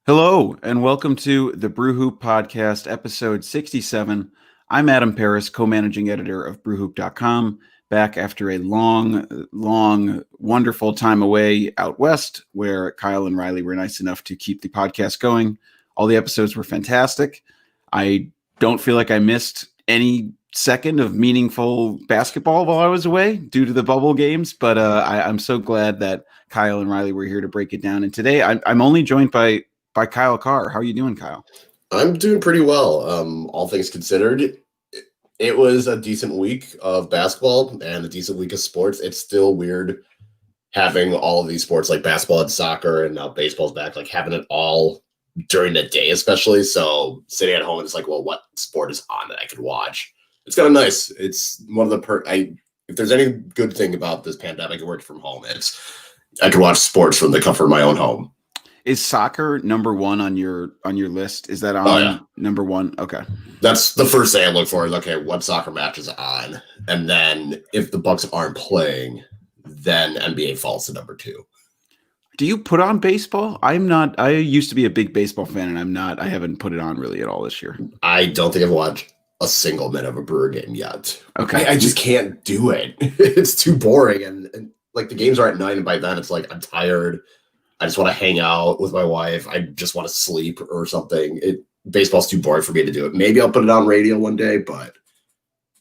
Hello, and welcome to the Brew Hoop Podcast, episode 67. I'm Adam Paris, co-managing editor of brewhoop.com, back after a long, wonderful time away out west, where Kyle and Riley were nice enough to keep the podcast going. All the episodes were fantastic. I don't feel like I missed any second of meaningful basketball while I was away due to the bubble games, but I'm so glad that Kyle and Riley were here to break it down. And today I'm only joined by Kyle Carr. How are you doing, Kyle? I'm doing pretty well. All things considered, it was a decent week of basketball and a decent week of sports. It's still weird having all of these sports like basketball and soccer, and now baseball's back, like having it all during the day, especially. So sitting at home, it's like, well, what sport is on that I could watch? It's kind of nice. It's one of the if there's any good thing about this pandemic, it worked from home. I can watch sports from the comfort of my own home. Is soccer number one on your list? Is that on number one? Okay. That's the first thing I look for is, okay, what soccer match is on? And then if the Bucks aren't playing, then NBA falls to number two. Do you put on baseball? I'm not. I used to be a big baseball fan, and I'm not. I haven't put it on really at all this year. I don't think I've watched a single minute of a Brewer game yet. Okay. I just can't do it. It's too boring. And like the games are at 9, and by then it's like I'm tired. I just want to hang out with my wife. I just want to sleep or something. Baseball's too boring for me to do it. Maybe I'll put it on radio one day, but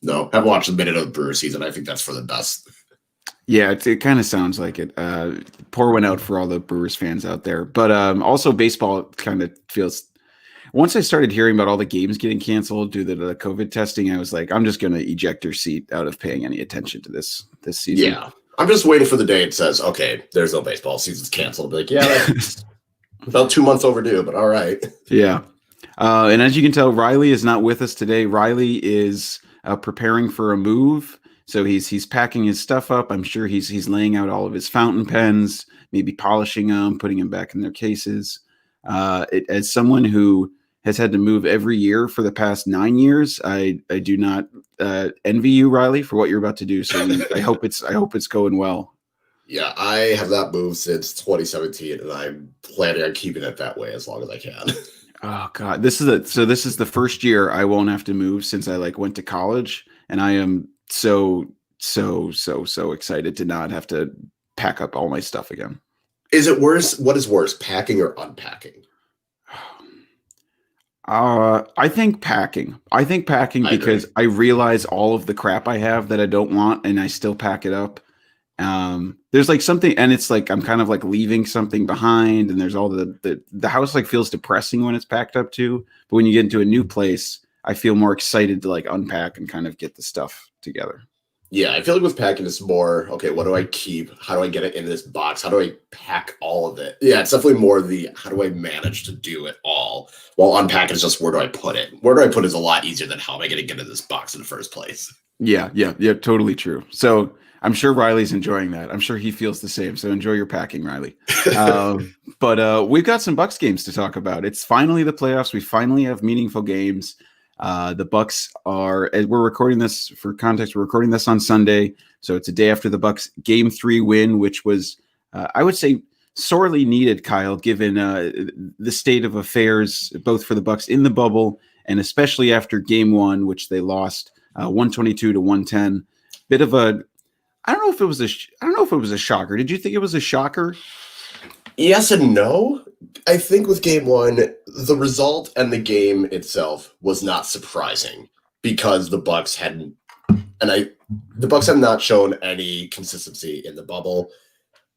no, I haven't watched a minute of the Brewer season. I think that's for the best. Yeah, it kind of sounds like it. Pour one out for all the Brewers fans out there. But also baseball kind of feels. Once I started hearing about all the games getting canceled due to the COVID testing, I was like, I'm just going to eject your seat out of paying any attention to this season. Yeah. I'm just waiting for the day it says, okay, there's no baseball, season's canceled. I'll be like, yeah, that's about 2 months overdue, but all right. Yeah. And as you can tell, Riley is not with us today. Riley is preparing for a move. So he's packing his stuff up. I'm sure he's laying out all of his fountain pens, maybe polishing them, putting them back in their cases. As someone who has had to move every year for the past 9 years, I do not envy you, Riley, for what you're about to do. So I hope it's going well. Yeah, I have not moved since 2017, and I'm planning on keeping it that way as long as I can. Oh God, this is the first year I won't have to move since I went to college, and I am so excited to not have to pack up all my stuff again. Is it worse? What is worse, packing or unpacking? I think packing. Because I realize all of the crap I have that I don't want, and I still pack it up. There's something, and it's I'm kind of leaving something behind, and there's all the house feels depressing when it's packed up too. But when you get into a new place, I feel more excited to unpack and kind of get the stuff together. Yeah, I feel like with packing, it's more, okay, what do I keep? How do I get it in this box? How do I pack all of it? Yeah, it's definitely more how do I manage to do it all? While unpacking is just, where do I put it? Where do I put it is a lot easier than how am I going to get in this box in the first place? Yeah, totally true. So I'm sure Riley's enjoying that. I'm sure he feels the same. So enjoy your packing, Riley. But we've got some Bucks games to talk about. It's finally the playoffs. We finally have meaningful games. The Bucks are, as we're recording this for context, we're recording this on Sunday. So it's a day after the Bucks Game 3 win, which was, I would say, sorely needed, Kyle, given the state of affairs, both for the Bucks in the bubble and especially after Game 1, which they lost 122 to 110. Bit of a, I don't know if it was a shocker. Did you think it was a shocker? Yes and no. I think with Game 1, the result and the game itself was not surprising because the Bucks have not shown any consistency in the bubble,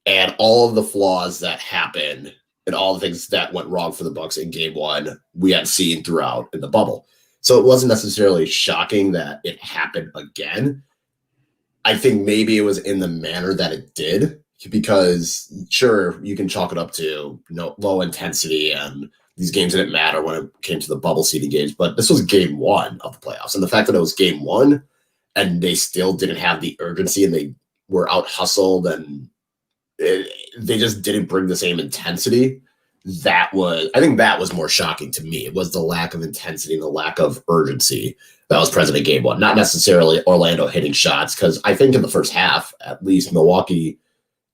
and all of the flaws that happened and all the things that went wrong for the Bucks in Game 1 we had seen throughout in the bubble. So it wasn't necessarily shocking that it happened again. I think maybe it was in the manner that it did, because sure, you can chalk it up to low intensity and these games didn't matter when it came to the bubble seeding games, but this was Game 1 of the playoffs. And the fact that it was Game 1 and they still didn't have the urgency and they were out hustled and they just didn't bring the same intensity. I think that was more shocking to me. It was the lack of intensity and the lack of urgency that was present in Game 1, not necessarily Orlando hitting shots. Cause I think in the first half, at least Milwaukee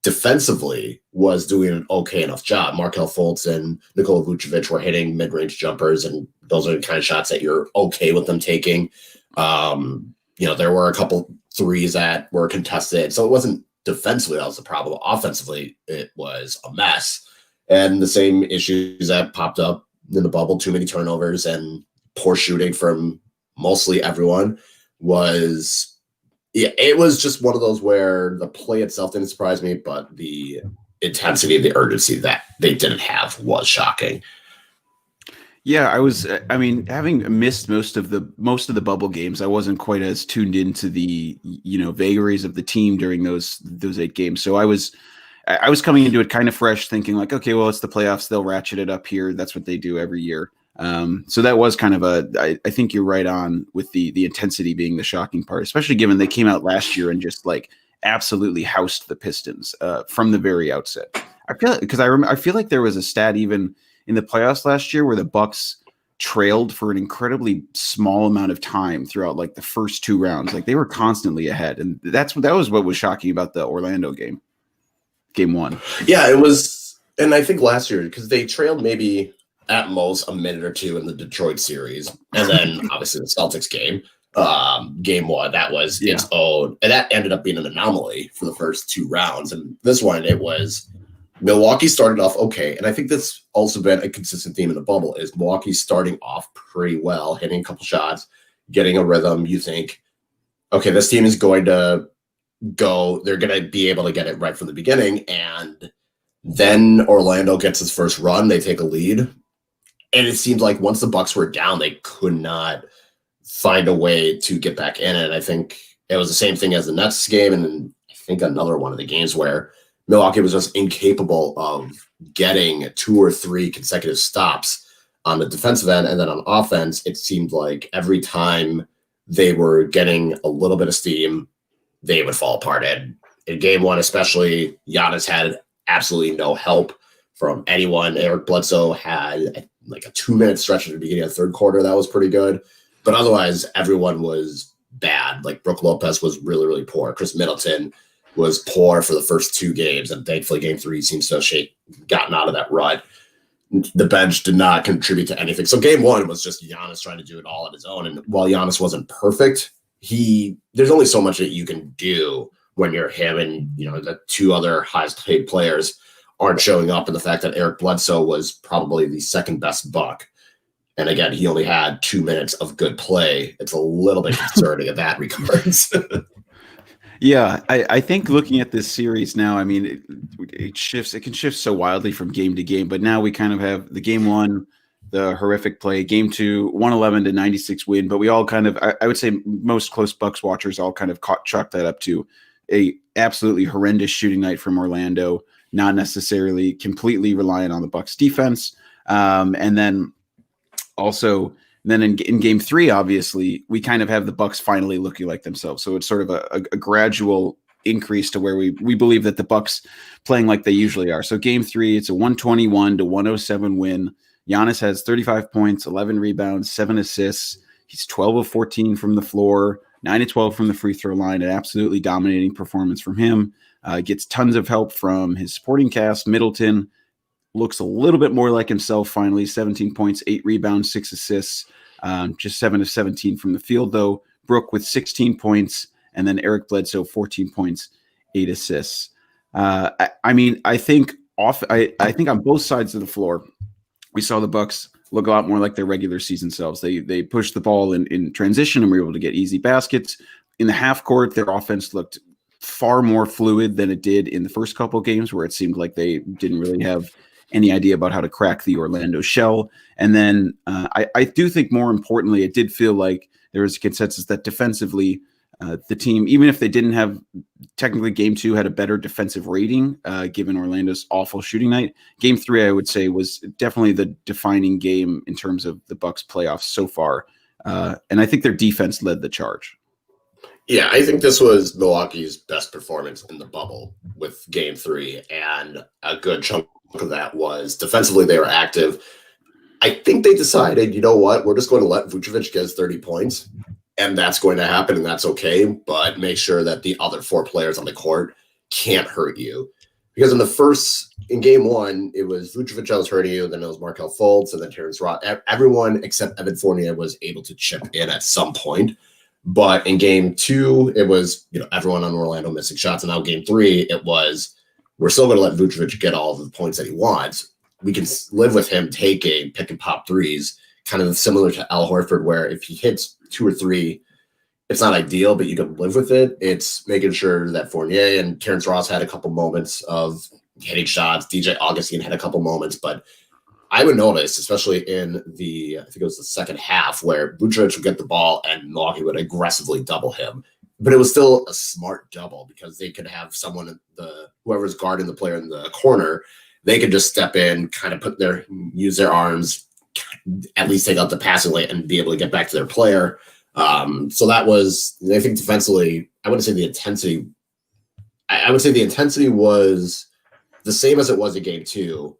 defensively was doing an okay enough job. Markelle Fultz and Nikola Vucevic were hitting mid-range jumpers, and those are the kind of shots that you're okay with them taking. There were a couple threes that were contested, so it wasn't defensively that was the problem. Offensively, it was a mess. And the same issues that popped up in the bubble, too many turnovers and poor shooting from mostly everyone it was just one of those where the play itself didn't surprise me, but the intensity, the urgency that they didn't have was shocking. Yeah, having missed most of the bubble games, I wasn't quite as tuned into the, vagaries of the team during those 8 games. So I was coming into it kind of fresh, thinking like, okay, well, it's the playoffs. They'll ratchet it up here. That's what they do every year. So that was kind of I think you're right on with the intensity being the shocking part, especially given they came out last year and just like absolutely housed the Pistons from the very outset. I feel like there was a stat even in the playoffs last year where the Bucks trailed for an incredibly small amount of time throughout like the first 2 rounds. Like they were constantly ahead. And that was what was shocking about the Orlando game 1. Yeah, it was. And I think last year, because they trailed maybe at most a minute or 2 in the Detroit series. And then obviously the Celtics game, game 1, that was its own. And that ended up being an anomaly for the first 2 rounds. And this one, it was Milwaukee started off okay. And I think that's also been a consistent theme in the bubble is Milwaukee starting off pretty well, hitting a couple shots, getting a rhythm. You think, okay, this team is going to go, they're going to be able to get it right from the beginning. And then Orlando gets his first run. They take a lead. And it seemed like once the Bucks were down, they could not find a way to get back in. And I think it was the same thing as the Nets game. And then I think another one of the games where Milwaukee was just incapable of getting 2 or 3 consecutive stops on the defensive end. And then on offense, it seemed like every time they were getting a little bit of steam, they would fall apart. And in game 1, especially, Giannis had absolutely no help from anyone. Eric Bledsoe had like a 2-minute stretch at the beginning of the third quarter. That was pretty good. But otherwise, everyone was bad. Like Brook Lopez was really, really poor. Chris Middleton was poor for the first 2 games. And thankfully, game 3 seems to have gotten out of that rut. The bench did not contribute to anything. So game 1 was just Giannis trying to do it all on his own. And while Giannis wasn't perfect, there's only so much that you can do when you're him and, the 2 other highest paid players aren't showing up, and the fact that Eric Bledsoe was probably the second best Buck. And again, he only had 2 minutes of good play. It's a little bit concerning in that regards. Yeah, I think looking at this series now, it can shift so wildly from game to game, but now we kind of have the game 1, the horrific play, game 2, 111-96 win, but we all kind of, I would say most close Bucks watchers all kind of chalk that up to a absolutely horrendous shooting night from Orlando, not necessarily completely reliant on the Bucks defense. And then also in game 3, obviously we kind of have the Bucks finally looking like themselves. So it's sort of a gradual increase to where we believe that the Bucks playing like they usually are. So game 3, it's a 121-107 win. Giannis has 35 points, 11 rebounds, 7 assists. He's 12 of 14 from the floor, 9 of 12 from the free throw line. An absolutely dominating performance from him. Gets tons of help from his supporting cast. Middleton looks a little bit more like himself finally. 17 points, 8 rebounds, 6 assists. Just 7 of 17 from the field, though. Brook with 16 points, and then Eric Bledsoe, 14 points, 8 assists. I think on both sides of the floor, we saw the Bucks look a lot more like their regular season selves. They pushed the ball in transition and were able to get easy baskets. In the half court, their offense looked far more fluid than it did in the first couple of games, where it seemed like they didn't really have any idea about how to crack the Orlando shell. And then I do think more importantly, it did feel like there was a consensus that defensively, the team, even if they didn't have technically game 2 had a better defensive rating, given Orlando's awful shooting night. Game 3, I would say, was definitely the defining game in terms of the Bucks playoffs so far. And I think their defense led the charge. Yeah, I think this was Milwaukee's best performance in the bubble with game 3. And a good chunk of that was defensively, they were active. I think they decided, you know what, we're just going to let Vucevic get his 30 points. And that's going to happen, and that's okay. But make sure that the other 4 players on the court can't hurt you. Because in game one, it was Vucevic that was hurting you, then it was Markelle Fultz, and then Terrence Ross. Everyone except Evan Fournier was able to chip in at some point. But in game two, it was everyone on Orlando missing shots. And now game three, it was we're still going to let Vucevic get all of the points that he wants. We can live with him taking pick and pop threes, kind of similar to Al Horford, where if he hits 2 or 3, it's not ideal, but you can live with it. It's making sure that Fournier and Terrence Ross had a couple moments of hitting shots. DJ Augustine had a couple moments, but I would notice, especially in I think it was the second half, where Vucevic would get the ball and Milwaukee would aggressively double him. But it was still a smart double because they could have someone, whoever's guarding the player in the corner, they could just step in, kind of use their arms, at least take out the passing lane and be able to get back to their player. So that was, I think defensively, I wouldn't say the intensity. I would say the intensity was the same as it was in game two,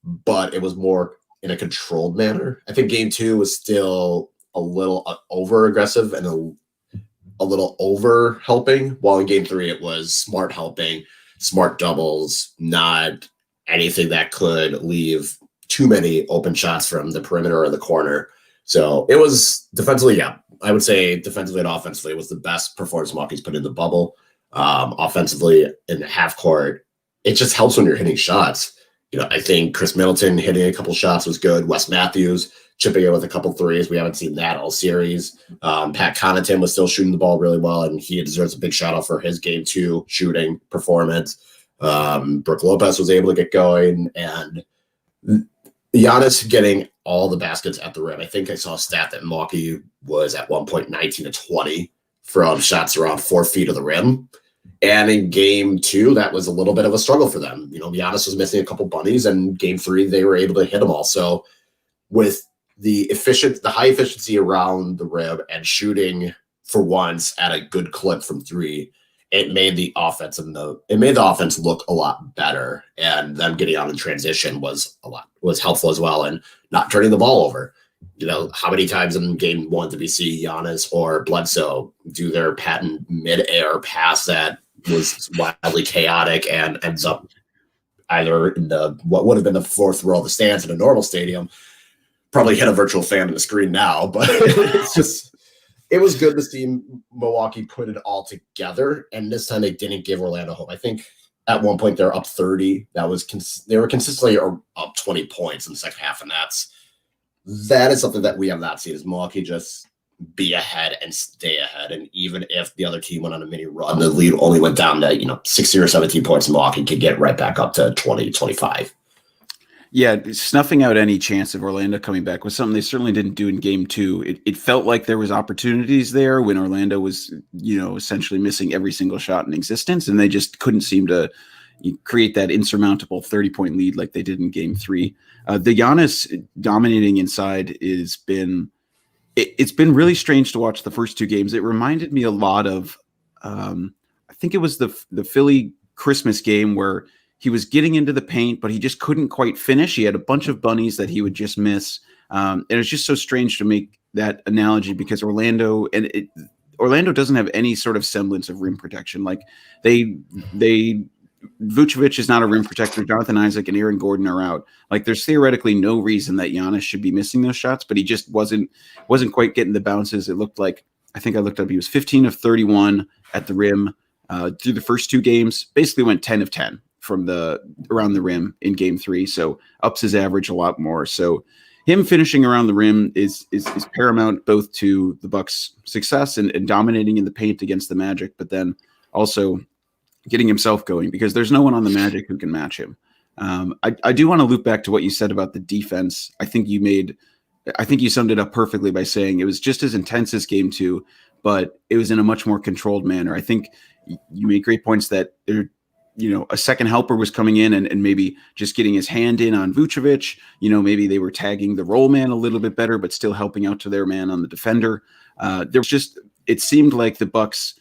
but it was more in a controlled manner. I think game two was still a little over aggressive and a little over helping, while in game three, it was smart helping, smart doubles, not anything that could leave too many open shots from the perimeter or the corner. So it was defensively, yeah. I would say defensively and offensively, it was the best performance Milwaukee's put in the bubble. Offensively in the half court, it just helps when you're hitting shots. I think Chris Middleton hitting a couple shots was good. Wes Matthews chipping in with a couple threes. We haven't seen that all series. Pat Connaughton was still shooting the ball really well, and he deserves a big shout out for his game two shooting performance. Brook Lopez was able to get going, and Giannis getting all the baskets at the rim. I think I saw a stat that Milwaukee was at one point 19-20 from shots around 4 feet of the rim. And in game two, that was a little bit of a struggle for them. Giannis was missing a couple bunnies, and game three, they were able to hit them all. So with the high efficiency around the rim and shooting for once at a good clip from three, it made the offense look a lot better. And them getting on in transition was helpful as well, and not turning the ball over. How many times in game one did we see Giannis or Bledsoe do their patent mid-air pass that was wildly chaotic and ends up either in what would have been the fourth row of the stands in a normal stadium? Probably hit a virtual fan on the screen now, but it was good to see Milwaukee put it all together. And this time they didn't give Orlando hope. I think at one point they're up 30. They were consistently up 20 points in the second half, and that is something that we have not seen, is Milwaukee just be ahead and stay ahead. And even if the other team went on a mini run, the lead only went down to 16 or 17 points, Milwaukee could get right back up to 20, 25. Yeah, snuffing out any chance of Orlando coming back was something they certainly didn't do in game two. It felt like there was opportunities there when Orlando was, essentially missing every single shot in existence, and they just couldn't seem to create that insurmountable 30-point lead like they did in game three. The Giannis dominating inside it's been really strange to watch the first two games. It reminded me a lot of, I think it was the Philly Christmas game where he was getting into the paint, but he just couldn't quite finish. He had a bunch of bunnies that he would just miss. And it's just so strange to make that analogy because Orlando doesn't have any sort of semblance of rim protection. Like Vucevic is not a rim protector. Jonathan Isaac and Aaron Gordon are out. Like there's theoretically no reason that Giannis should be missing those shots, but he just wasn't quite getting the bounces. It looked like, I think I looked up, he was 15 of 31 at the rim through the first two games, basically went 10 of 10 from around the rim in game three. So ups his average a lot more. So him finishing around the rim is paramount both to the Bucks' success and dominating in the paint against the Magic, but then also getting himself going because there's no one on the Magic who can match him. I do want to loop back to what you said about the defense. I think you summed it up perfectly by saying it was just as intense as game two, but it was in a much more controlled manner. I think you made great points that a second helper was coming in and maybe just getting his hand in on Vucevic. Maybe they were tagging the roll man a little bit better, but still helping out to their man on the defender. It seemed like the Bucks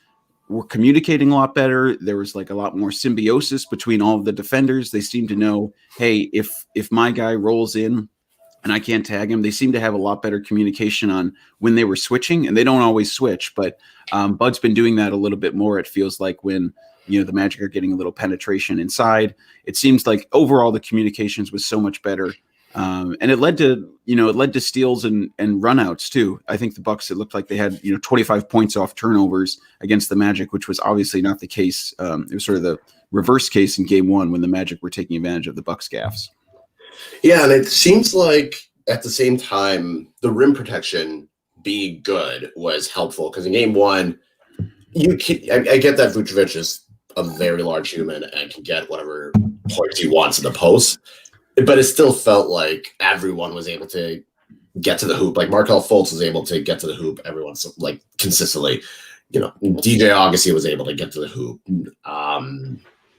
were communicating a lot better. There was like a lot more symbiosis between all of the defenders. They seemed to know, hey, if my guy rolls in and I can't tag him, they seem to have a lot better communication on when they were switching, and they don't always switch, but Bud's been doing that a little bit more. It feels like when the Magic are getting a little penetration inside. It seems like overall the communications was so much better. And it led to steals and runouts too. I think the Bucks, it looked like they had 25 points off turnovers against the Magic, which was obviously not the case. It was sort of the reverse case in Game 1 when the Magic were taking advantage of the Bucks' gaffes. Yeah, and it seems like at the same time the rim protection being good was helpful, because in Game 1, I get that Vucevic is a very large human and can get whatever points he wants in the post. But it still felt like everyone was able to get to the hoop. Like Markelle Fultz was able to get to the hoop. Everyone's like consistently. DJ Augusty was able to get to the hoop.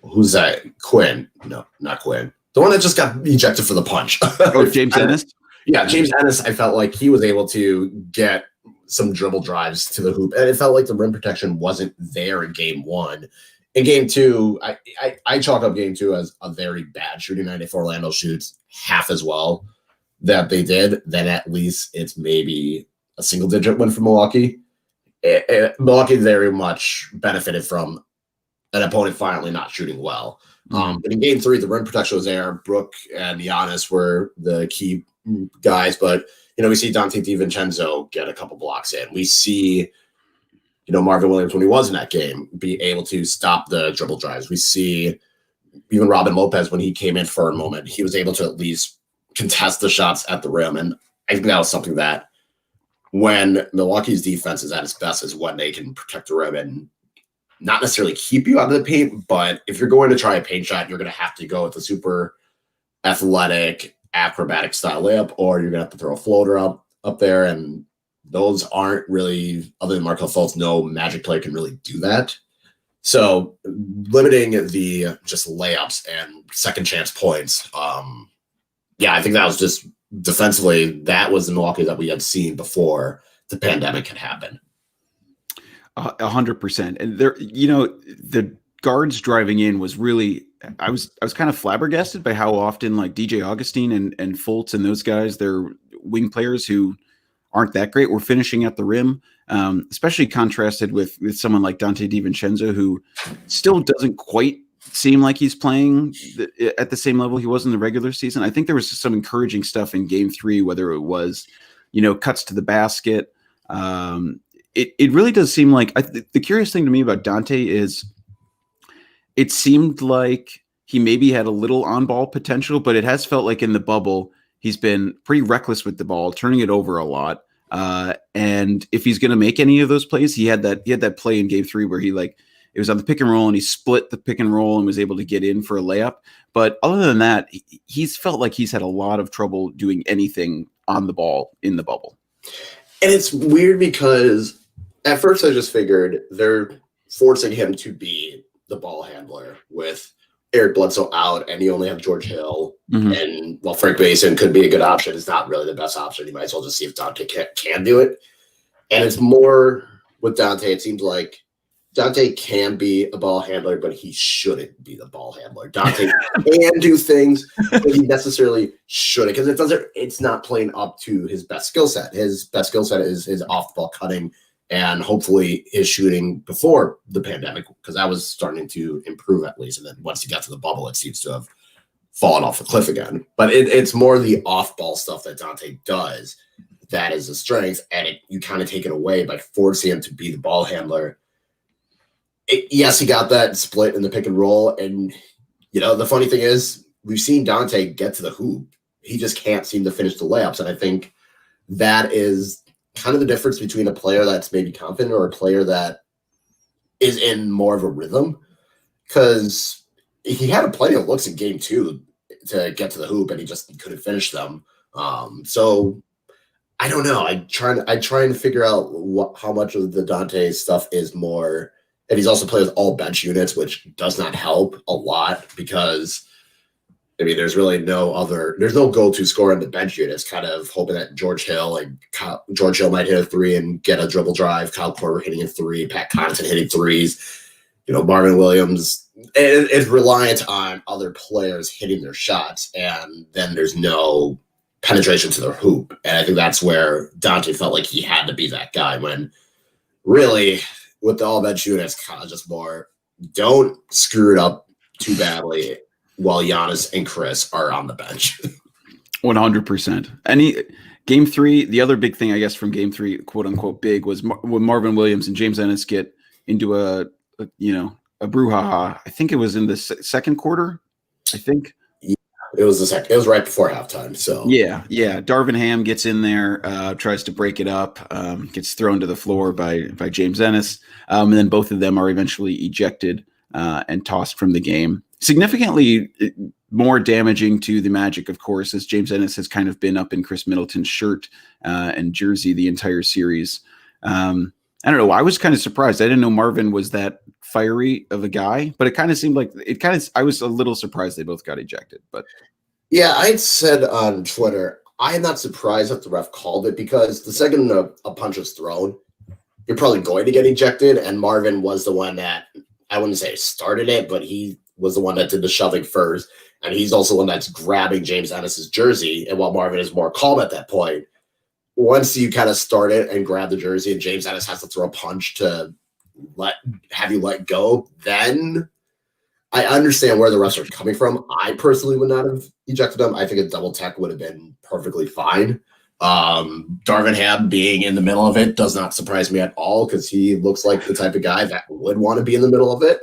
Who's that? Quinn? No, not Quinn. The one that just got ejected for the punch. Oh, James Ennis? Yeah, James Ennis. I felt like he was able to get some dribble drives to the hoop. And it felt like the rim protection wasn't there in Game 1. In Game 2, I chalk up Game 2 as a very bad shooting night. If Orlando shoots half as well that they did, then at least it's maybe a single-digit win for Milwaukee. Milwaukee very much benefited from an opponent finally not shooting well. But in Game 3, the rim protection was there. Brook and Giannis were the key guys. But, we see Dante DiVincenzo get a couple blocks in. We see Marvin Williams, when he was in that game, be able to stop the dribble drives. We see even Robin Lopez, when he came in for a moment, he was able to at least contest the shots at the rim. And I think that was something that when Milwaukee's defense is at its best is when they can protect the rim and not necessarily keep you out of the paint. But if you're going to try a paint shot, you're going to have to go with a super athletic, acrobatic style layup, or you're going to have to throw a floater up there. And those aren't really, other than Markelle Fultz, no Magic player can really do that. So limiting the just layups and second chance points, I think that was just defensively, that was the Milwaukee that we had seen before the pandemic had happened. 100%. And there, the guards driving in was really, I was kind of flabbergasted by how often like DJ Augustine and Fultz and those guys, they're wing players who aren't that great, we're finishing at the rim, especially contrasted with someone like Dante DiVincenzo, who still doesn't quite seem like he's playing at the same level he was in the regular season. I think there was some encouraging stuff in Game 3, whether it was, cuts to the basket. It really does seem like the curious thing to me about Dante is it seemed like he maybe had a little on-ball potential, but it has felt like in the bubble, he's been pretty reckless with the ball, turning it over a lot. And if he's going to make any of those plays, he had that play in Game 3 where he it was on the pick and roll and he split the pick and roll and was able to get in for a layup. But other than that, he's felt like he's had a lot of trouble doing anything on the ball in the bubble. And it's weird because at first I just figured they're forcing him to be the ball handler with Eric Bledsoe out, and you only have George Hill. Mm-hmm. And while Frank Mason could be a good option, it's not really the best option. You might as well just see if Dante can do it. And it's more with Dante, it seems like Dante can be a ball handler, but he shouldn't be the ball handler. Dante can do things, but he necessarily shouldn't, because it's not playing up to his best skill set. His best skill set is his off the ball cutting and hopefully his shooting before the pandemic, because that was starting to improve at least. And then once he got to the bubble, it seems to have fallen off a cliff again. But it's more the off-ball stuff that Dante does that is a strength, and you kind of take it away by forcing him to be the ball handler. Yes, he got that split in the pick and roll, and the funny thing is we've seen Dante get to the hoop. He just can't seem to finish the layups, and I think that is kind of the difference between a player that's maybe confident or a player that is in more of a rhythm, because he had plenty of looks in Game 2 to get to the hoop, and he just couldn't finish them. So I don't know. I try and figure out how much of the Dante stuff is more. And he's also played with all bench units, which does not help a lot because, there's really there's no go-to scorer in the bench unit. It's kind of hoping that George Hill might hit a three and get a dribble drive, Kyle Korver hitting a three, Pat Connaughton hitting threes, Marvin Williams. It's reliant on other players hitting their shots, and then there's no penetration to the hoop. And I think that's where Dante felt like he had to be that guy, when really with the all bench unit, it's kind of just more don't screw it up too badly while Giannis and Chris are on the bench. 100%. Game 3, the other big thing, I guess, from Game 3, quote unquote, big was when Marvin Williams and James Ennis get into a brouhaha. I think it was in the second quarter. I think it was the second. It was right before halftime. So yeah. Darvin Ham gets in there, tries to break it up, gets thrown to the floor by James Ennis, and then both of them are eventually ejected and tossed from the game. Significantly more damaging to the Magic, of course, as James Ennis has kind of been up in Chris Middleton's shirt and jersey the entire series. I don't know. I was kind of surprised. I didn't know Marvin was that fiery of a guy, but it kind of seemed like I was a little surprised they both got ejected. But yeah, I said on Twitter, I am not surprised that the ref called it, because the second a punch is thrown, you're probably going to get ejected. And Marvin was the one that, I wouldn't say started it, but he was the one that did the shoving first. And he's also the one that's grabbing James Ennis's jersey. And while Marvin is more calm at that point, once you kind of start it and grab the jersey and James Ennis has to throw a punch to have you let go, then I understand where the refs are coming from. I personally would not have ejected him. I think a double tech would have been perfectly fine. Darvin Ham being in the middle of it does not surprise me at all, because he looks like the type of guy that would want to be in the middle of it.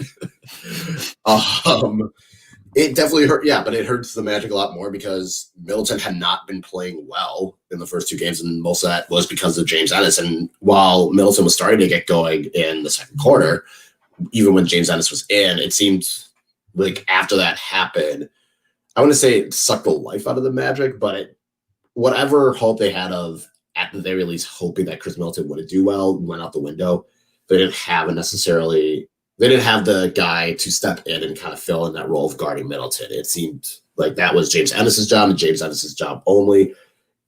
It definitely hurt. Yeah, but it hurts the Magic a lot more because Middleton had not been playing well in the first two games, and most of that was because of James Ennis. And while Middleton was starting to get going in the second quarter, even when James Ennis was in, it seemed like after that happened, I want to say it sucked the life out of the Magic, but whatever hope they had of, at the very least, hoping that Chris Middleton would do well, went out the window. They didn't have the guy to step in and kind of fill in that role of guarding Middleton. It seemed like that was James Ennis's job and James Ennis's job only.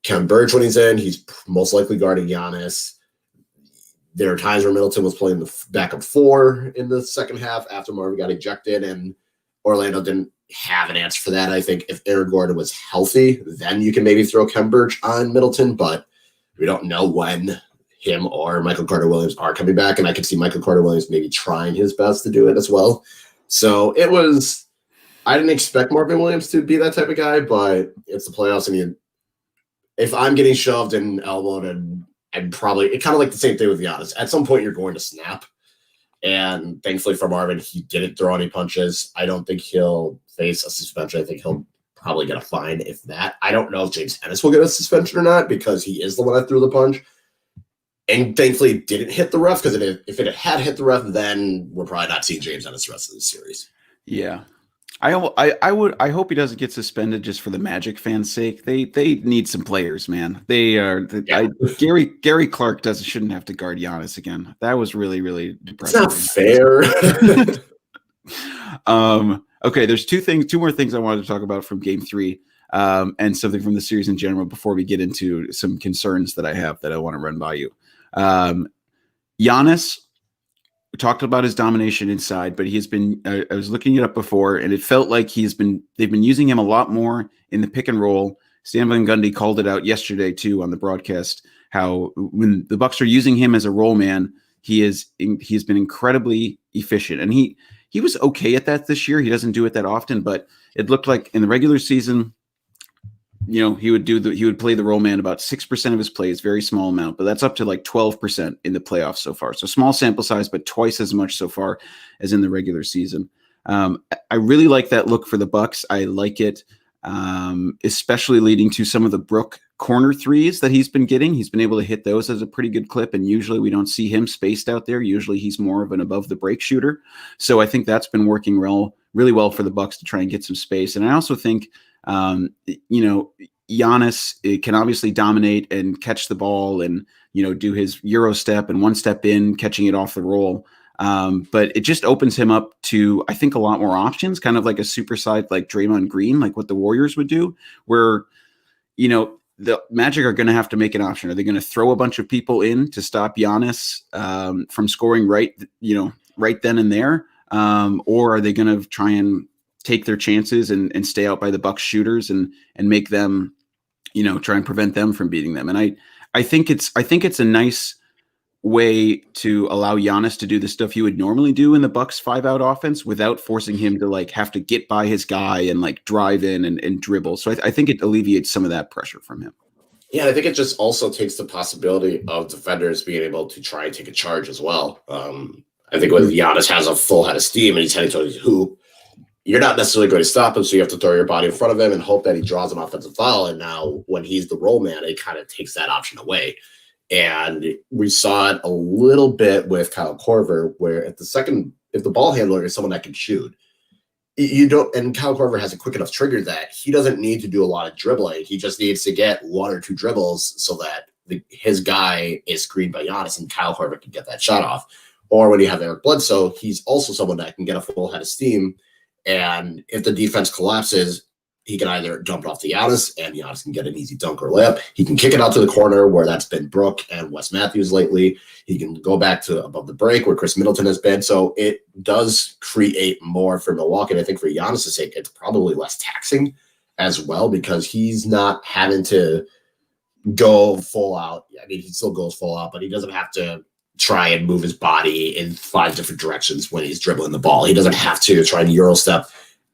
Kevin Burge, when he's in, he's most likely guarding Giannis. There are times where Middleton was playing the backup 4 in the second half after Marvin got ejected, and Orlando didn't have an answer for that. I think if Aaron Gordon was healthy, then you can maybe throw Kevin Burge on Middleton, but we don't know when him or Michael Carter-Williams are coming back, and I could see Michael Carter-Williams maybe trying his best to do it as well. So I didn't expect Marvin Williams to be that type of guy, but it's the playoffs, and if I'm getting shoved and elbowed, and probably, it's kind of like the same thing with Giannis. At some point, you're going to snap, and thankfully for Marvin, he didn't throw any punches. I don't think he'll face a suspension. I think he'll probably get a fine, if that. I don't know if James Ennis will get a suspension or not, because he is the one that threw the punch. And thankfully it didn't hit the ref, because if it had hit the ref, then we're probably not seeing James Ennis the rest of the series. Yeah. I hope he doesn't get suspended just for the Magic fans' sake. They need some players, man. Gary Clark shouldn't have to guard Giannis again. That was really, really depressing. It's not fair. Okay, there's two more things I wanted to talk about from Game 3, and something from the series in general before we get into some concerns that I have that I want to run by you. Giannis, we talked about his domination inside, but he's been, I was looking it up before, and it felt like they've been using him a lot more in the pick and roll. Stan Van Gundy called it out yesterday too on the broadcast, how when the Bucks are using him as a roll man, he's been incredibly efficient, and he was okay at that this year. He doesn't do it that often, but it looked like in the regular season, he would play the roll man about 6% of his plays, very small amount, but that's up to like 12% in the playoffs so far. So small sample size, but twice as much so far as in the regular season. I really like that look for the Bucks. I like it, especially leading to some of the Brook corner threes that he's been getting. He's been able to hit those as a pretty good clip, and usually we don't see him spaced out there. Usually he's more of an above the break shooter. So I think that's been working really well for the Bucks to try and get some space. And I also think Giannis can obviously dominate and catch the ball and, do his Euro step and one step in, catching it off the roll. But it just opens him up to, I think, a lot more options, kind of like a superside like Draymond Green, like what the Warriors would do, where, the Magic are going to have to make an option. Are they going to throw a bunch of people in to stop Giannis from scoring right then and there? Or are they going to try and take their chances and stay out by the Bucks shooters and make them, try and prevent them from beating them? And I think it's a nice way to allow Giannis to do the stuff he would normally do in the Bucks 5-out offense without forcing him to like have to get by his guy and like drive in and dribble. So I think it alleviates some of that pressure from him. Yeah, I think it just also takes the possibility of defenders being able to try and take a charge as well. I think when Giannis has a full head of steam and he's heading towards his hoop, you're not necessarily going to stop him, so you have to throw your body in front of him and hope that he draws an offensive foul. And now when he's the roll man, it kind of takes that option away. And we saw it a little bit with Kyle Korver, where if the ball handler is someone that can shoot, you don't, and Kyle Korver has a quick enough trigger that he doesn't need to do a lot of dribbling. He just needs to get 1 or 2 dribbles so that his guy is screened by Giannis and Kyle Korver can get that shot off. Or when you have Eric Bledsoe, he's also someone that can get a full head of steam. And if the defense collapses, he can either dump it off to Giannis, and Giannis can get an easy dunk or layup. He can kick it out to the corner, where that's been Brook and Wes Matthews lately. He can go back to above the break, where Chris Middleton has been. So it does create more for Milwaukee. And I think for Giannis' sake, it's probably less taxing as well, because he's not having to go full out. I mean, he still goes full out, but he doesn't have to try and move his body in 5 different directions when he's dribbling the ball. He doesn't have to try and Euro step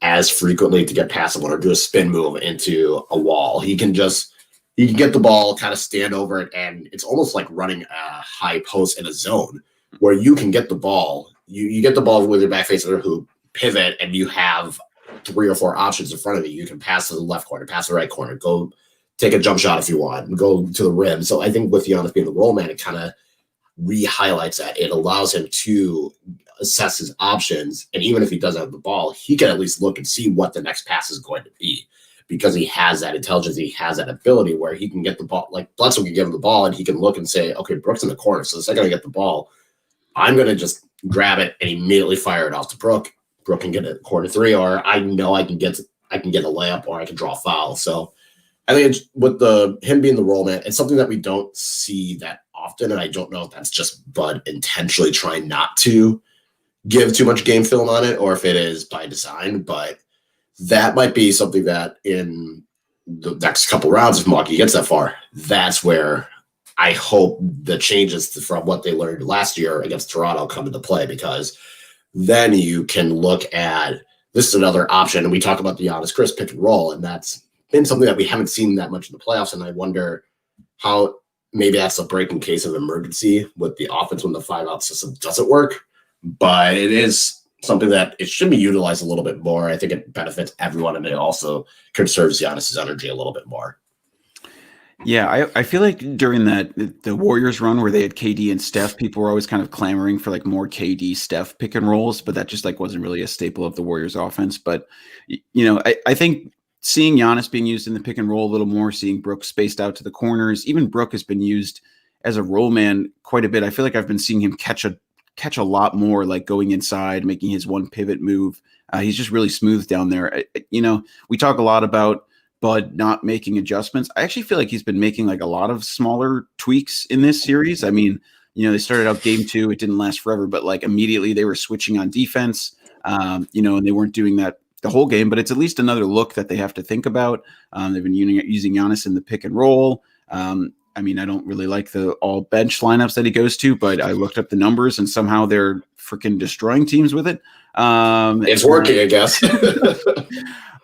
as frequently to get past someone or do a spin move into a wall. He can get the ball, kind of stand over it, and it's almost like running a high post in a zone where you can get the ball. You get the ball with your back face of the hoop, pivot, and you have 3 or 4 options in front of you. You can pass to the left corner, pass to the right corner, go take a jump shot if you want, and go to the rim. So I think with Giannis being the roll man, it kind of re-highlights that. It allows him to assess his options, and even if he doesn't have the ball, he can at least look and see what the next pass is going to be, because he has that intelligence, he has that ability where he can get the ball. Like Bledsoe can give him the ball and he can look and say, okay, Brook's in the corner, so the second I get the ball, I'm going to just grab it and immediately fire it off to Brook. Brook can get a corner 3, or I know I can get a layup, or I can draw a foul. So I think with him being the roll man, it's something that we don't see that often, and I don't know if that's just Bud intentionally trying not to give too much game film on it, or if it is by design. But that might be something that in the next couple rounds, if Milwaukee gets that far, that's where I hope the changes from what they learned last year against Toronto come into play, because then you can look at this is another option. And we talk about the Giannis Chris pick and roll, and that's been something that we haven't seen that much in the playoffs. And I wonder how maybe that's a break in case of emergency with the offense when the 5-out system doesn't work. But it is something that it should be utilized a little bit more. I think it benefits everyone, and it also conserves Giannis's energy a little bit more. Yeah, I feel like during the Warriors run where they had KD and Steph, people were always kind of clamoring for like more KD Steph pick and rolls, but that just like wasn't really a staple of the Warriors offense. But I think seeing Giannis being used in the pick and roll a little more, seeing Brook spaced out to the corners, even Brook has been used as a roll man quite a bit. I feel like I've been seeing him catch a lot more, like going inside, making his one pivot move. He's just really smooth down there. We talk a lot about Bud not making adjustments. I actually feel like he's been making like a lot of smaller tweaks in this series. I mean, they started out game 2. It didn't last forever, but like immediately they were switching on defense, and they weren't doing that the whole game, but it's at least another look that they have to think about. They've been using Giannis in the pick and roll. I mean, I don't really like the all bench lineups that he goes to, but I looked up the numbers and somehow they're freaking destroying teams with it. It's working, I guess.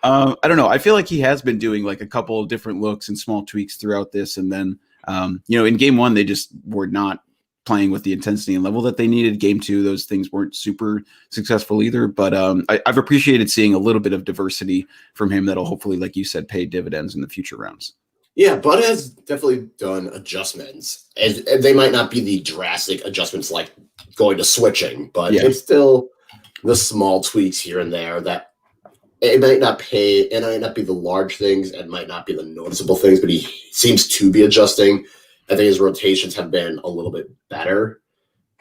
I don't know. I feel like he has been doing like a couple of different looks and small tweaks throughout this. And then, in game 1, they just were not playing with the intensity and level that they needed. Game 2, those things weren't super successful either. But I've appreciated seeing a little bit of diversity from him that'll hopefully, like you said, pay dividends in the future rounds. Yeah, Bud has definitely done adjustments. And they might not be the drastic adjustments like going to switching, but it's still the small tweaks here and there that it might not pay, and it might not be the large things, and might not be the noticeable things, but he seems to be adjusting. I think his rotations have been a little bit better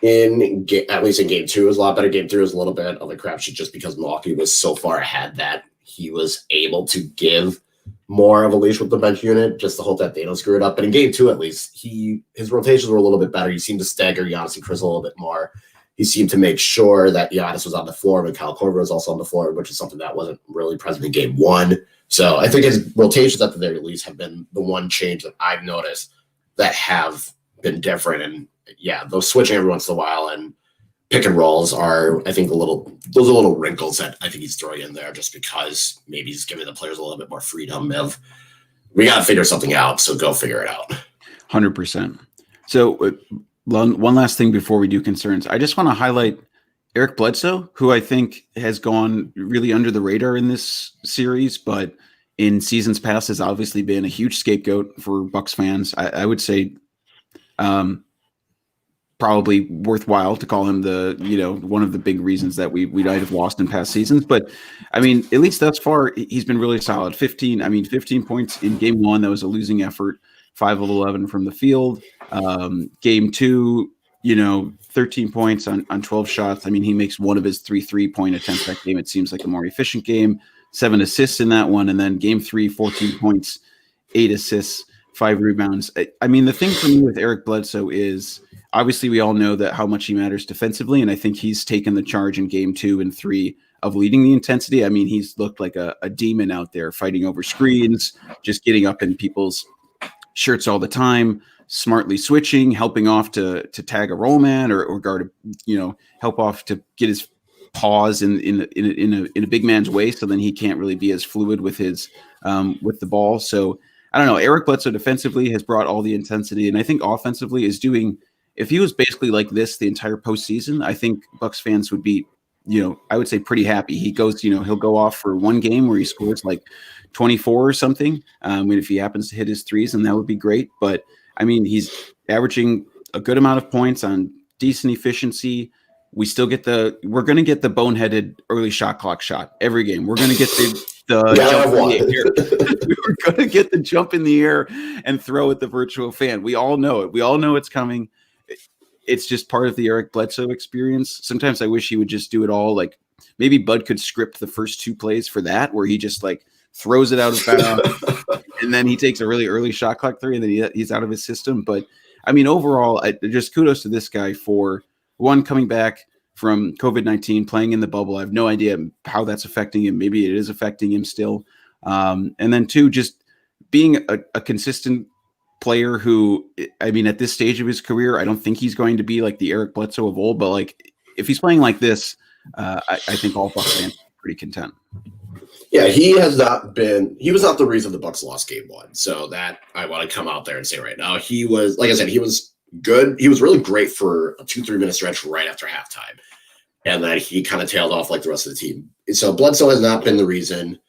at least in game 2 was a lot better. Game 3 was a little bit of a crapshoot just because Milwaukee was so far ahead that he was able to give more of a leash with the bench unit just to hope that they don't screw it up. But in game 2, at least, his rotations were a little bit better. He seemed to stagger Giannis and Chris a little bit more. He seemed to make sure that Giannis was on the floor, but Kyle Korver was also on the floor, which is something that wasn't really present in game 1. So I think his rotations at the very least have been the one change that I've noticed that have been different yeah, those switching every once in a while and pick and rolls are, I think, those are little wrinkles that I think he's throwing in there just because maybe he's giving the players a little bit more freedom of, we got to figure something out, so go figure it out. 100%. So one last thing before we do concerns. I just want to highlight Eric Bledsoe, who I think has gone really under the radar in this series, but in seasons past has obviously been a huge scapegoat for Bucks fans. I would say probably worthwhile to call him one of the big reasons that we might have lost in past seasons. But I mean, at least thus far, he's been really solid. 15 points in game 1. That was a losing effort. 5 of 11 from the field. Game 2, 13 points on 12 shots. I mean, he makes one of his 3 3-point attempts that game. It seems like a more efficient game. 7 assists in that one. And then game 3, 14 points, 8 assists, 5 rebounds. I mean, the thing for me with Eric Bledsoe is, obviously we all know that how much he matters defensively. And I think he's taken the charge in game 2 and 3 of leading the intensity. I mean, he's looked like a demon out there fighting over screens, just getting up in people's shirts all the time, smartly switching, helping off to tag a roll man or guard, help off to get his paws in a big man's way, so then he can't really be as fluid with his with the ball. So I don't know. Eric Bledsoe defensively has brought all the intensity, and I think offensively is doing. If he was basically like this the entire postseason, I think Bucks fans would be, I would say pretty happy. He goes, he'll go off for one game where he scores like 24 or something. If he happens to hit his threes, then that would be great. But I mean, he's averaging a good amount of points on decent efficiency. We're going to get the boneheaded early shot clock shot every game. We're going to get the jump in the air. We're going to get the jump in the air and throw at the virtual fan. We all know it. We all know it's coming. It's just part of the Eric Bledsoe experience. Sometimes I wish he would just do it all. Like maybe Bud could script the first 2 plays for that, where he just like throws it out of bounds and then he takes a really early shot clock 3 and then he's out of his system. But I mean, overall, just kudos to this guy for one, coming back from COVID-19, playing in the bubble. I have no idea how that's affecting him. Maybe it is affecting him still. And then 2, just being a consistent player who, I mean, at this stage of his career, I don't think he's going to be like the Eric Bledsoe of old, but like if he's playing like this, I think all Bucks fans are pretty content. Yeah, he was not the reason the Bucks lost game 1. So that I want to come out there and say right now, he was, like I said, he was good. He was really great for a 2-3 minute stretch right after halftime. And then he kind of tailed off like the rest of the team. So Bledsoe has not been the reason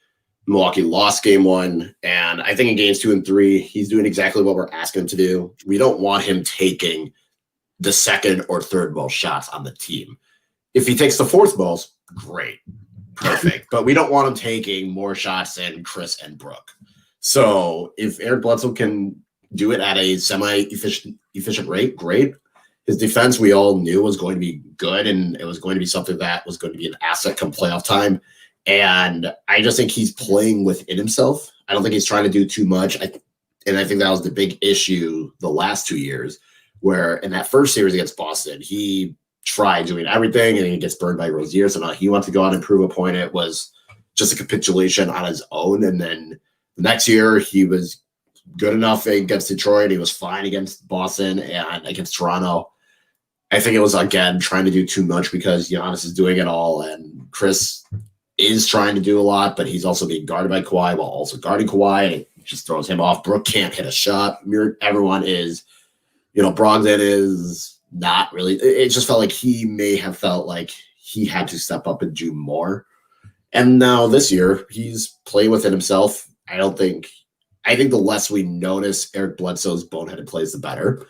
Milwaukee lost game 1. And I think in games 2 and 3, he's doing exactly what we're asking him to do. We don't want him taking the second or third most shots on the team. If he takes the fourth most, great. Perfect. But we don't want him taking more shots than Chris and Brooke. So if Eric Bledsoe can do it at a semi-efficient rate, great. His defense, we all knew, was going to be good, and it was going to be something that was going to be an asset come playoff time. And I just think he's playing within himself. I don't think he's trying to do too much. And I think that was the big issue the last 2 years, where in that first series against Boston, he tried doing everything and he gets burned by Rozier. So now he wants to go out and prove a point. It was just a capitulation on his own. And then the next year he was good enough against Detroit. He was fine against Boston and against Toronto. I think it was, again, trying to do too much because Giannis is doing it all. And Chris is trying to do a lot, but he's also being guarded by Kawhi while also guarding Kawhi. And it just throws him off. Brooke can't hit a shot. Everyone is, Brogdon is not really. It just felt like he may have felt like he had to step up and do more. And now this year, he's playing within himself. I think the less we notice Eric Bledsoe's boneheaded plays, the better.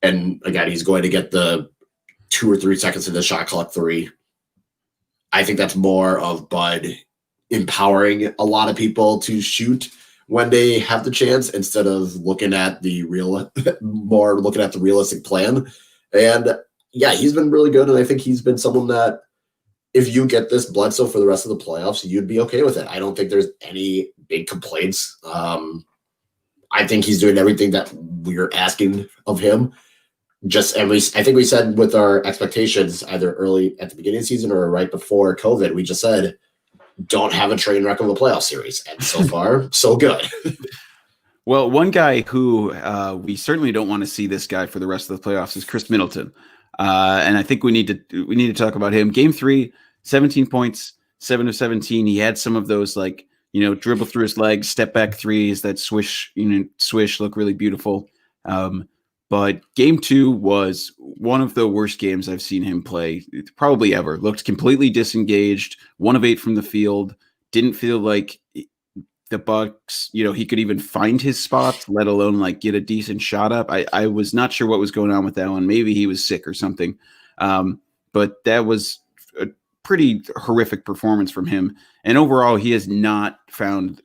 And again, he's going to get the 2 or 3 seconds of the shot clock 3. I think that's more of Bud empowering a lot of people to shoot when they have the chance instead of looking at the realistic plan. And yeah, he's been really good. And I think he's been someone that if you get this Bledsoe for the rest of the playoffs, you'd be okay with it. I don't think there's any big complaints. I think he's doing everything that we're asking of him. I think we said with our expectations, either early at the beginning of the season or right before COVID, we just said, don't have a train wreck of a playoff series. And so far, so good. Well, one guy who we certainly don't want to see this guy for the rest of the playoffs is Chris Middleton, and I think we need to talk about him. Game 3, 17 points, 7 of 17. He had some of those dribble through his legs, step back threes that swish look really beautiful. But game 2 was one of the worst games I've seen him play probably ever. Looked completely disengaged, 1 of 8 from the field. Didn't feel like the Bucks, he could even find his spots, let alone like get a decent shot up. I was not sure what was going on with that one. Maybe he was sick or something. But that was a pretty horrific performance from him. And overall, he has not found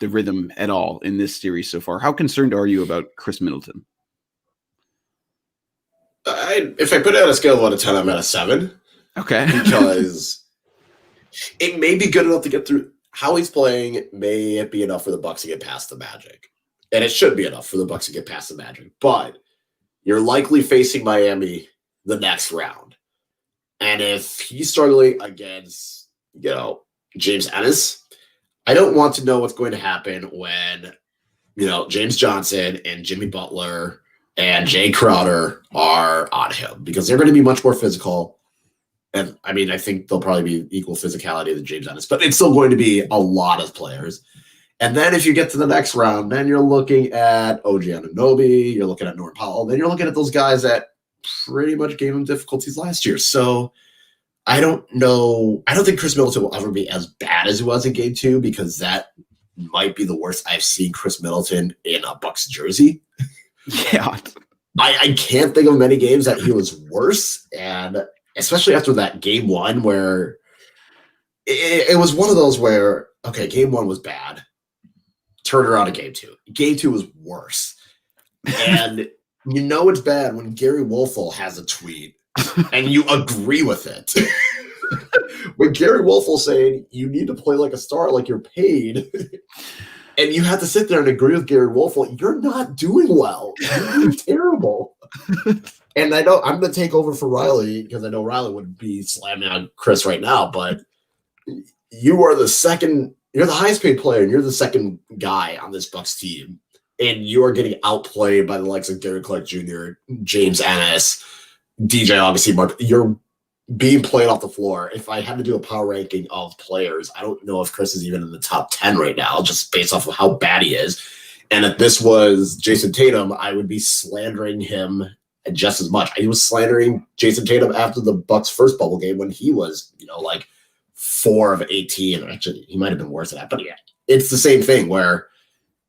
the rhythm at all in this series so far. How concerned are you about Chris Middleton? If I put it on a scale of 1 to 10, I'm at a 7. Okay. Because it may be good enough to get through. How he's playing may be enough for the Bucks to get past the Magic. And it should be enough for the Bucks to get past the Magic. But you're likely facing Miami the next round. And if he's struggling against, James Ennis, I don't want to know what's going to happen when, James Johnson and Jimmy Butler and Jay Crowder are on him, because they're going to be much more physical. And I mean, I think they'll probably be equal physicality than James Ennis, but it's still going to be a lot of players. And then if you get to the next round, then you're looking at OG Anunoby, you're looking at Norman Powell, then you're looking at those guys that pretty much gave him difficulties last year. So I don't know. I don't think Chris Middleton will ever be as bad as he was in game 2, because that might be the worst I've seen Chris Middleton in a Bucks jersey. Yeah. I can't think of many games that he was worse. And especially after that game 1 where it was one of those where, okay, game 1 was bad. Turned around to game 2. Game 2 was worse. And it's bad when Gary Wolfel has a tweet and you agree with it. When Gary Wolfel's saying you need to play like a star, like you're paid, and you have to sit there and agree with Gary Wolfel, you're not doing well. You're doing terrible. And I know I'm going to take over for Riley, because I know Riley would be slamming on Chris right now, but you're the highest paid player, and you're the second guy on this Bucks team, and you are getting outplayed by the likes of Gary Clark Jr., James Ennis, DJ, obviously, Mark. You're being played off the floor. If I had to do a power ranking of players, I don't know if Chris is even in the top 10 right now, just based off of how bad he is. And if this was Jason Tatum, I would be slandering him just as much. I was slandering Jason Tatum after the Bucks' first bubble game when he was, like 4 of 18. Actually, he might have been worse than that. But yeah, it's the same thing where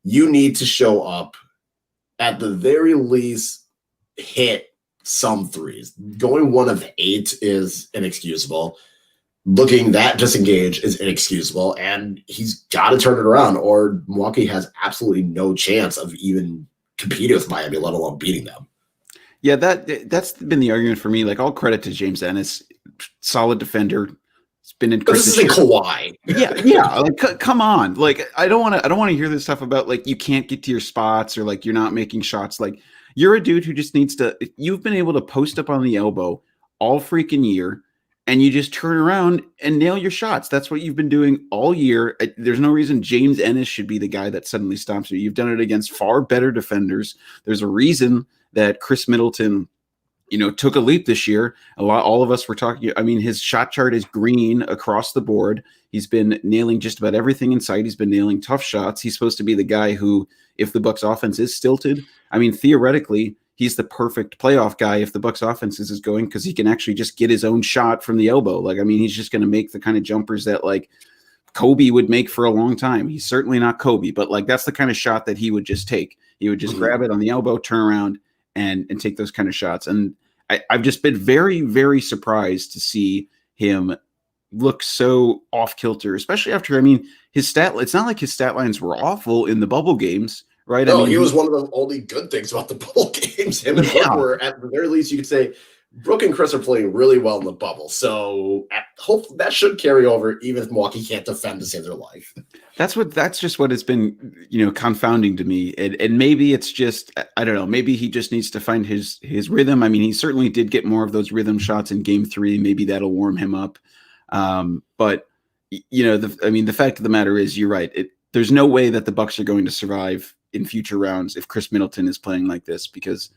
you need to show up, at the very least, hit some threes. Going 1 of 8 is inexcusable. Looking that disengaged is inexcusable, and he's got to turn it around, or Milwaukee has absolutely no chance of even competing with Miami, let alone beating them. Yeah, that's been the argument for me. Like, all credit to James Ennis, solid defender. It's been in. This isn't Kawhi. Yeah. Like, come on. Like, I don't want to hear this stuff about like you can't get to your spots, or like you're not making shots. Like, you're a dude who just needs to. You've been able to post up on the elbow all freaking year, and you just turn around and nail your shots. That's what you've been doing all year. There's no reason James Ennis should be the guy that suddenly stops you. You've done it against far better defenders. There's a reason that Chris Middleton, took a leap this year. All of us were talking. I mean, his shot chart is green across the board. He's been nailing just about everything in sight. He's been nailing tough shots. He's supposed to be the guy who, if the Bucks offense is stilted, I mean, theoretically, he's the perfect playoff guy if the Bucks offense is going, because he can actually just get his own shot from the elbow. Like, I mean, he's just going to make the kind of jumpers that like Kobe would make for a long time. He's certainly not Kobe, but like that's the kind of shot that he would just take. He would just grab it on the elbow, turn around, and take those kind of shots. And I've just been very, very surprised to see him look so off kilter, especially after, I mean, it's not like his stat lines were awful in the bubble games, right? No, I mean, he was one of the only good things about the bubble games. Him and Brook were, at the very least, you could say, Brook and Chris are playing really well in the bubble. So hope that should carry over, even if Milwaukee can't defend to save their life. That's just what has been, confounding to me. And maybe it's just, I don't know, maybe he just needs to find his rhythm. I mean, he certainly did get more of those rhythm shots in game 3. Maybe that'll warm him up. But the fact of the matter is, you're right. There's no way that the Bucks are going to survive in future rounds if Chris Middleton is playing like this, because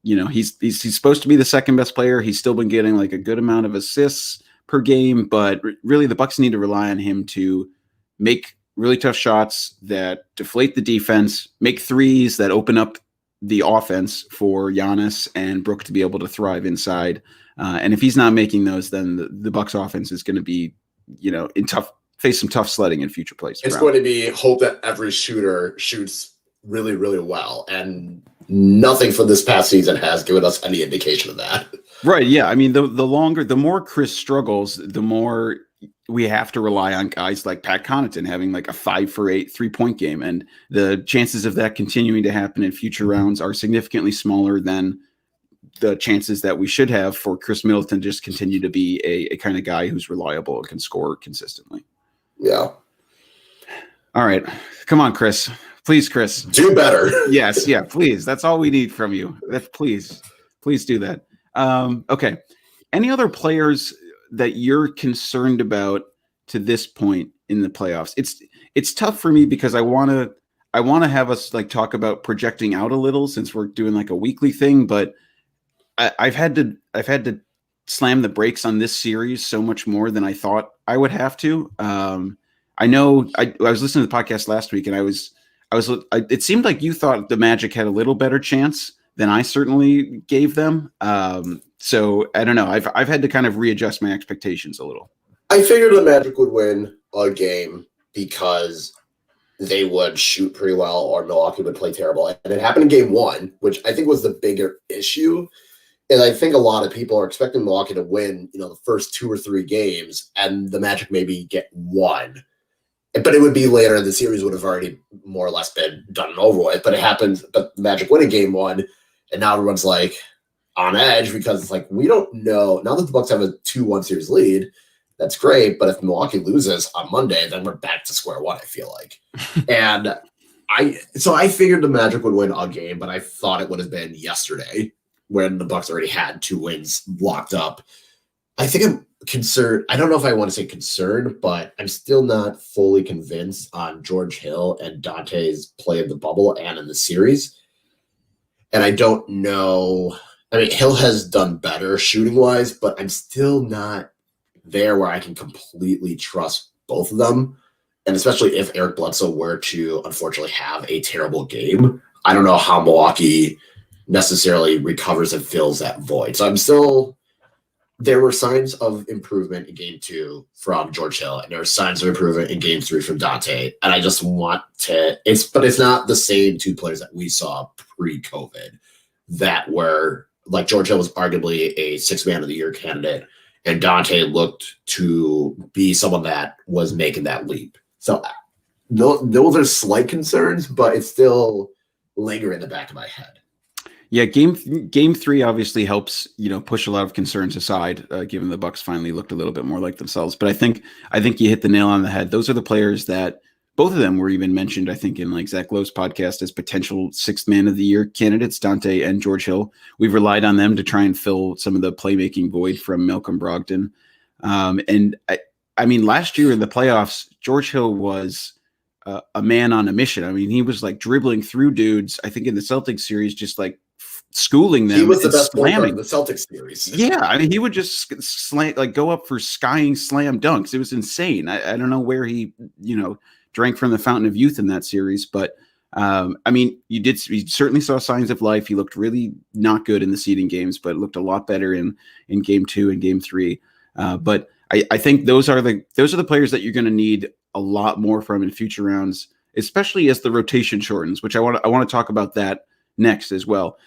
he's supposed to be the second best player. He's still been getting like a good amount of assists per game, but really the Bucks need to rely on him to make really tough shots that deflate the defense, make threes that open up the offense for Giannis and Brook to be able to thrive inside. And if he's not making those, then the Bucks offense is going to be, face some tough sledding in future plays. It's going to be hope that every shooter shoots really, really well. And nothing from this past season has given us any indication of that. Right. Yeah. I mean, the more Chris struggles, the more we have to rely on guys like Pat Connaughton having like a 5-for-8 3-point game. And the chances of that continuing to happen in future rounds are significantly smaller than the chances that we should have for Chris Middleton just continue to be a kind of guy who's reliable and can score consistently. Yeah. All right. Come on, Chris. Please, Chris. Do better. Yes. Yeah, please. That's all we need from you. Please do that. Okay. Any other players that you're concerned about to this point in the playoffs? It's tough for me because I want to have us like talk about projecting out a little since we're doing like a weekly thing, but I've had to slam the brakes on this series so much more than I thought I would have to. I know I was listening to the podcast last week and it seemed like you thought the Magic had a little better chance than I certainly gave them. So I don't know. I've had to kind of readjust my expectations a little. I figured the Magic would win a game because they would shoot pretty well or Milwaukee would play terrible. And it happened in game one, which I think was the bigger issue. And I think a lot of people are expecting Milwaukee to win, the first 2 or 3 games and the Magic maybe get one. But it would be later. The series would have already more or less been done and over with. But it happened. But the Magic win in game one. And now everyone's like on edge because it's like, we don't know. Now that the Bucks have a 2-1 series lead, that's great. But if Milwaukee loses on Monday, then we're back to square one, I feel like. And I figured the Magic would win a game, but I thought it would have been yesterday when the Bucks already had 2 wins locked up. I think I'm concerned. I don't know if I want to say concerned, but I'm still not fully convinced on George Hill and Dante's play in the bubble and in the series. And I don't know. I mean, Hill has done better shooting wise, but I'm still not there where I can completely trust both of them. And especially if Eric Bledsoe were to unfortunately have a terrible game, I don't know how Milwaukee necessarily recovers and fills that void. So there were signs of improvement in game 2 from George Hill, and there were signs of improvement in game 3 from Dante. And I just want to, but it's not the same 2 players that we saw pre-COVID that were like George Hill was arguably a 6th man of the year candidate, and Dante looked to be someone that was making that leap. So those are slight concerns, but it's still lingering in the back of my head. Yeah, game 3 obviously helps, push a lot of concerns aside, given the Bucks finally looked a little bit more like themselves. But I think you hit the nail on the head. Those are the players that both of them were even mentioned, I think, in like Zach Lowe's podcast as potential 6th man of the year candidates, Dante and George Hill. We've relied on them to try and fill some of the playmaking void from Malcolm Brogdon. And I mean, last year in the playoffs, George Hill was a man on a mission. I mean, he was like dribbling through dudes, I think in the Celtics series, just like schooling them. He was the best player in the Celtics series. Yeah, I mean, he would just go up for skying slam dunks. It was insane. I don't know where he, drank from the fountain of youth in that series, but I mean, you certainly saw signs of life. He looked really not good in the seeding games, but looked a lot better in game 2 and game 3. But I think those are the players that you're going to need a lot more from in future rounds, especially as the rotation shortens, which I want to talk about that next as well.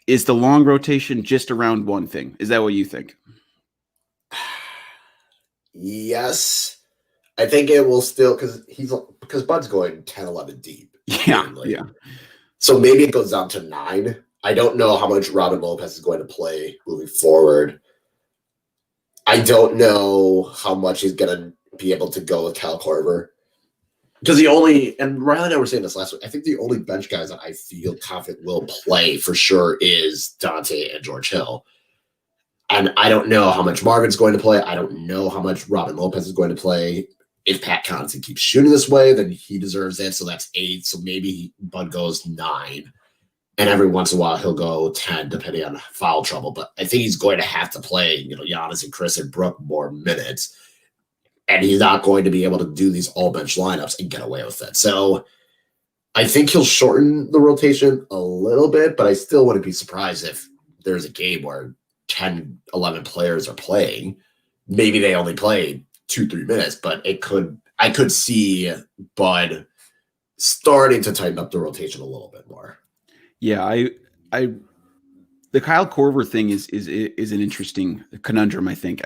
Is the long rotation just around one thing? Is that what you think? Yes. I think it will still, because Bud's going 10-11 deep. Yeah. Yeah. So maybe it goes down to 9. I don't know how much Robin Lopez is going to play moving forward. I don't know how much he's going to be able to go with Kyle Korver. Because and Riley and I were saying this last week, I think the only bench guys that I feel confident will play for sure is Dante and George Hill. And I don't know how much Marvin's going to play. I don't know how much Robin Lopez is going to play. if Pat Connaughton keeps shooting this way, then he deserves it. So that's 8. So maybe Bud goes 9. And every once in a while, he'll go 10, depending on foul trouble. But I think he's going to have to play, Giannis and Chris and Brook more minutes. And he's not going to be able to do these all-bench lineups and get away with it. So I think he'll shorten the rotation a little bit, but I still wouldn't be surprised if there's a game where 10, 11 players are playing. Maybe they only play 2-3 minutes, but I could see Bud starting to tighten up the rotation a little bit more. Yeah, the Kyle Korver thing is an interesting conundrum, I think.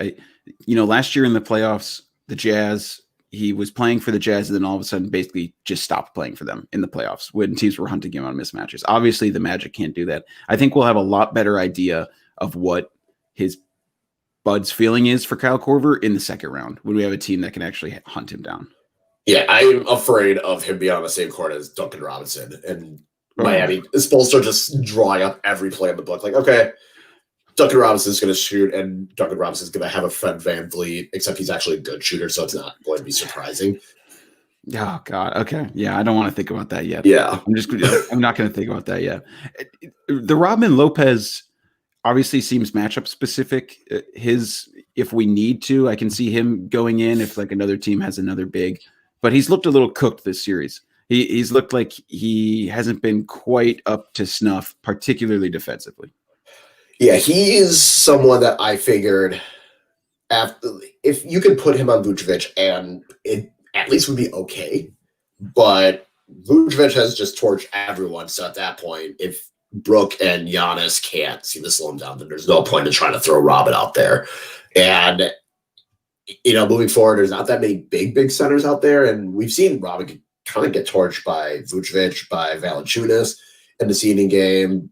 Last year in the playoffs, the Jazz, he was playing for the Jazz and then all of a sudden basically just stopped playing for them in the playoffs when teams were hunting him on mismatches. Obviously, the Magic can't do that. I think we'll have a lot better idea of what his Bud's feeling is for Kyle Korver in the second round when we have a team that can actually hunt him down. Yeah, I'm afraid of him being on the same court as Duncan Robinson and Miami is supposed to just drawing up every play in the book. Like, okay, Duncan Robinson's going to shoot, and Duncan Robinson's going to have a Fred VanVleet, except he's actually a good shooter, so it's not going to be surprising. Oh God. Okay. Yeah, I don't want to think about that yet. Yeah, I'm not going to think about that yet. The Robin Lopez obviously seems matchup specific. If we need to, I can see him going in if like another team has another big, but he's looked a little cooked this series. He's looked like he hasn't been quite up to snuff, particularly defensively. Yeah, he is someone that I figured if you could put him on Vucevic and it at least would be okay. But Vucevic has just torched everyone. So at that point, if Brook and Giannis can't seem to slow him down, then there's no point in trying to throw Robin out there. And, moving forward, there's not that many big centers out there. And we've seen Robin kind of get torched by Vucevic, by Valanciunas in the seeding game.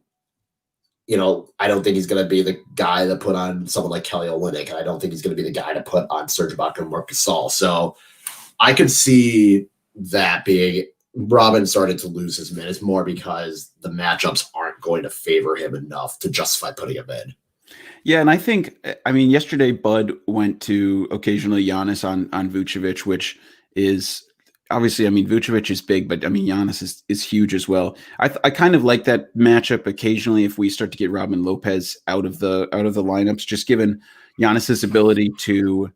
I don't think he's going to be the guy to put on someone like Kelly Olynyk, and I don't think he's going to be the guy to put on Serge Ibaka and Marc Gasol. So I could see that being Robin started to lose his minutes more because the matchups aren't going to favor him enough to justify putting him in. Yeah, and I think, yesterday Bud went to occasionally Giannis on Vucevic, which is obviously, Vucevic is big, but Giannis is huge as well. I kind of like that matchup occasionally if we start to get Robin Lopez out of the lineups, just given Giannis's ability to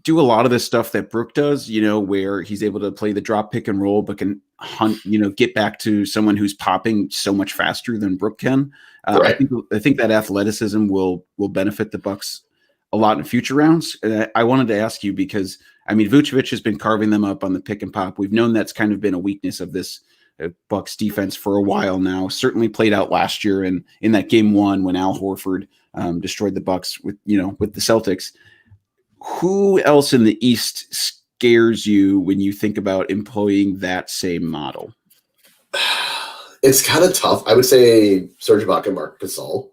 do a lot of the stuff that Brook does, where he's able to play the drop pick and roll, but can hunt, get back to someone who's popping so much faster than Brook can. Right. I think that athleticism will benefit the Bucks a lot in future rounds. And I wanted to ask you because Vucevic has been carving them up on the pick and pop. We've known that's kind of been a weakness of this Bucks defense for a while now. Certainly played out last year and in that game 1 when Al Horford destroyed the Bucks with the Celtics. Who else in the East scares you when you think about employing that same model? It's kind of tough. I would say Serge Ibaka and Marc Gasol.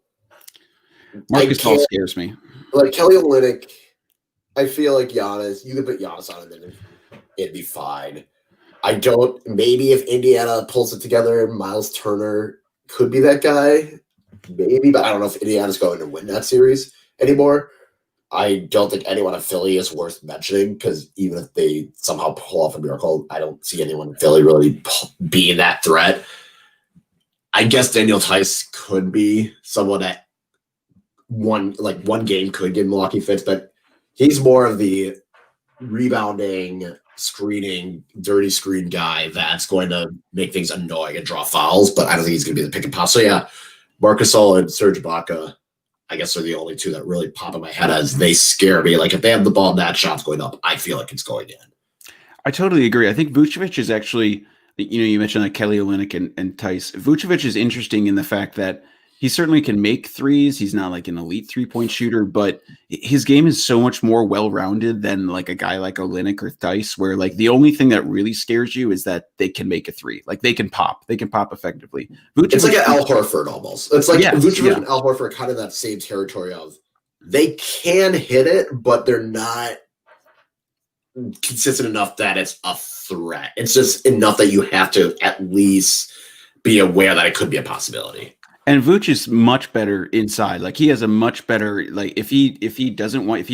Marc Gasol scares me. Like Kelly Olynyk, I feel like Giannis, you could put Giannis on it and it'd be fine. Maybe if Indiana pulls it together, Miles Turner could be that guy. Maybe, but I don't know if Indiana's going to win that series anymore. I don't think anyone in Philly is worth mentioning because even if they somehow pull off a miracle, I don't see anyone in Philly really being that threat. I guess Daniel Tice could be someone that one game could give Milwaukee fits, but he's more of the rebounding, screening, dirty screen guy that's going to make things annoying and draw fouls, but I don't think he's going to be the pick and pop. So yeah, Marc Gasol and Serge Ibaka, I guess, are the only two that really pop in my head as they scare me. Like if they have the ball and that shot's going up, I feel like it's going in. I totally agree. I think Vucevic is actually, you mentioned like Kelly Olynyk and Tice. Vucevic is interesting in the fact that he certainly can make threes. He's not like an elite 3-point shooter, but his game is so much more well-rounded than like a guy like Olynyk or Tice, where like the only thing that really scares you is that they can make a three. Like they can pop effectively. Vucevic, it's like an Al Horford almost. It's like Vucevic and Al Horford kind of that same territory of they can hit it, but they're not consistent enough that it's a threat. It's just enough that you have to at least be aware that it could be a possibility. And Vooch is much better inside. Like he has a much better, like if he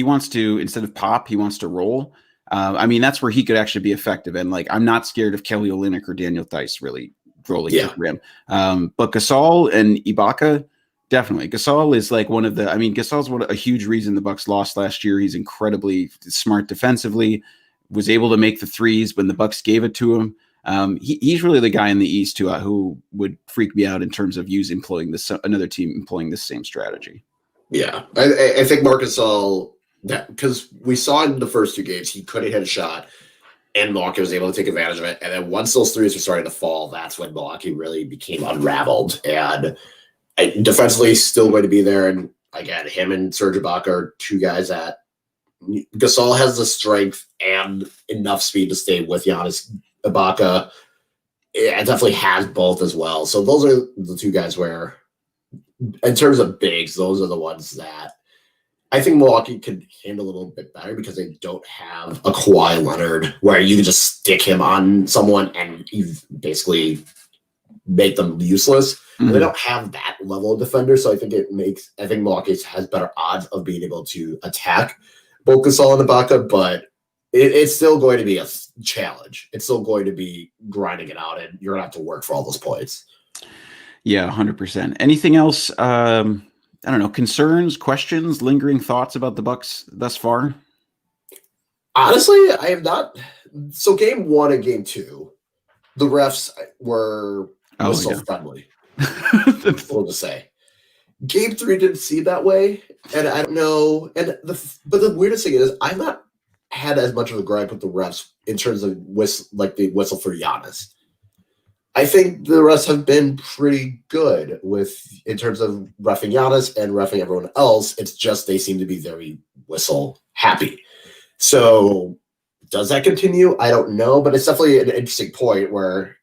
wants to, instead of pop, he wants to roll. I mean, that's where he could actually be effective. And like, I'm not scared of Kelly Olynyk or Daniel Theis really rolling to the rim. But Gasol and Ibaka, definitely. Gasol is like one of the, I mean, Gasol's a huge reason the Bucks lost last year. He's incredibly smart defensively, was able to make the threes when the Bucks gave it to him. He's really the guy in the East who would freak me out in terms of another team employing the same strategy. Yeah, I think Marc Gasol, that because we saw in the first 2 games he couldn't hit a shot, and Milwaukee was able to take advantage of it. And then once those threes were starting to fall, that's when Milwaukee really became unraveled. And defensively, still going to be there. And again, him and Serge Ibaka are 2 guys that Gasol has the strength and enough speed to stay with Giannis. Ibaka, it definitely has both as well. So those are the 2 guys where, in terms of bigs, those are the ones that I think Milwaukee could handle a little bit better because they don't have a Kawhi Leonard where you can just stick him on someone and you basically make them useless. Mm-hmm. They don't have that level of defender, so I think Milwaukee has better odds of being able to attack both Gasol and Ibaka, but it's still going to be a challenge. It's still going to be grinding it out, and you're going to have to work for all those points. Yeah, 100%. Anything else? I don't know, concerns, questions, lingering thoughts about the Bucks thus far? Honestly, I have not. So game 1 and game 2, the refs were friendly. We'll just say. Game 3 didn't seem that way, and I don't know. But the weirdest thing is, I've not had as much of a gripe with the refs in terms of the whistle for Giannis. I think the refs have been pretty good in terms of reffing Giannis and reffing everyone else. It's just they seem to be very whistle happy. So does that continue? I don't know, but it's definitely an interesting point where,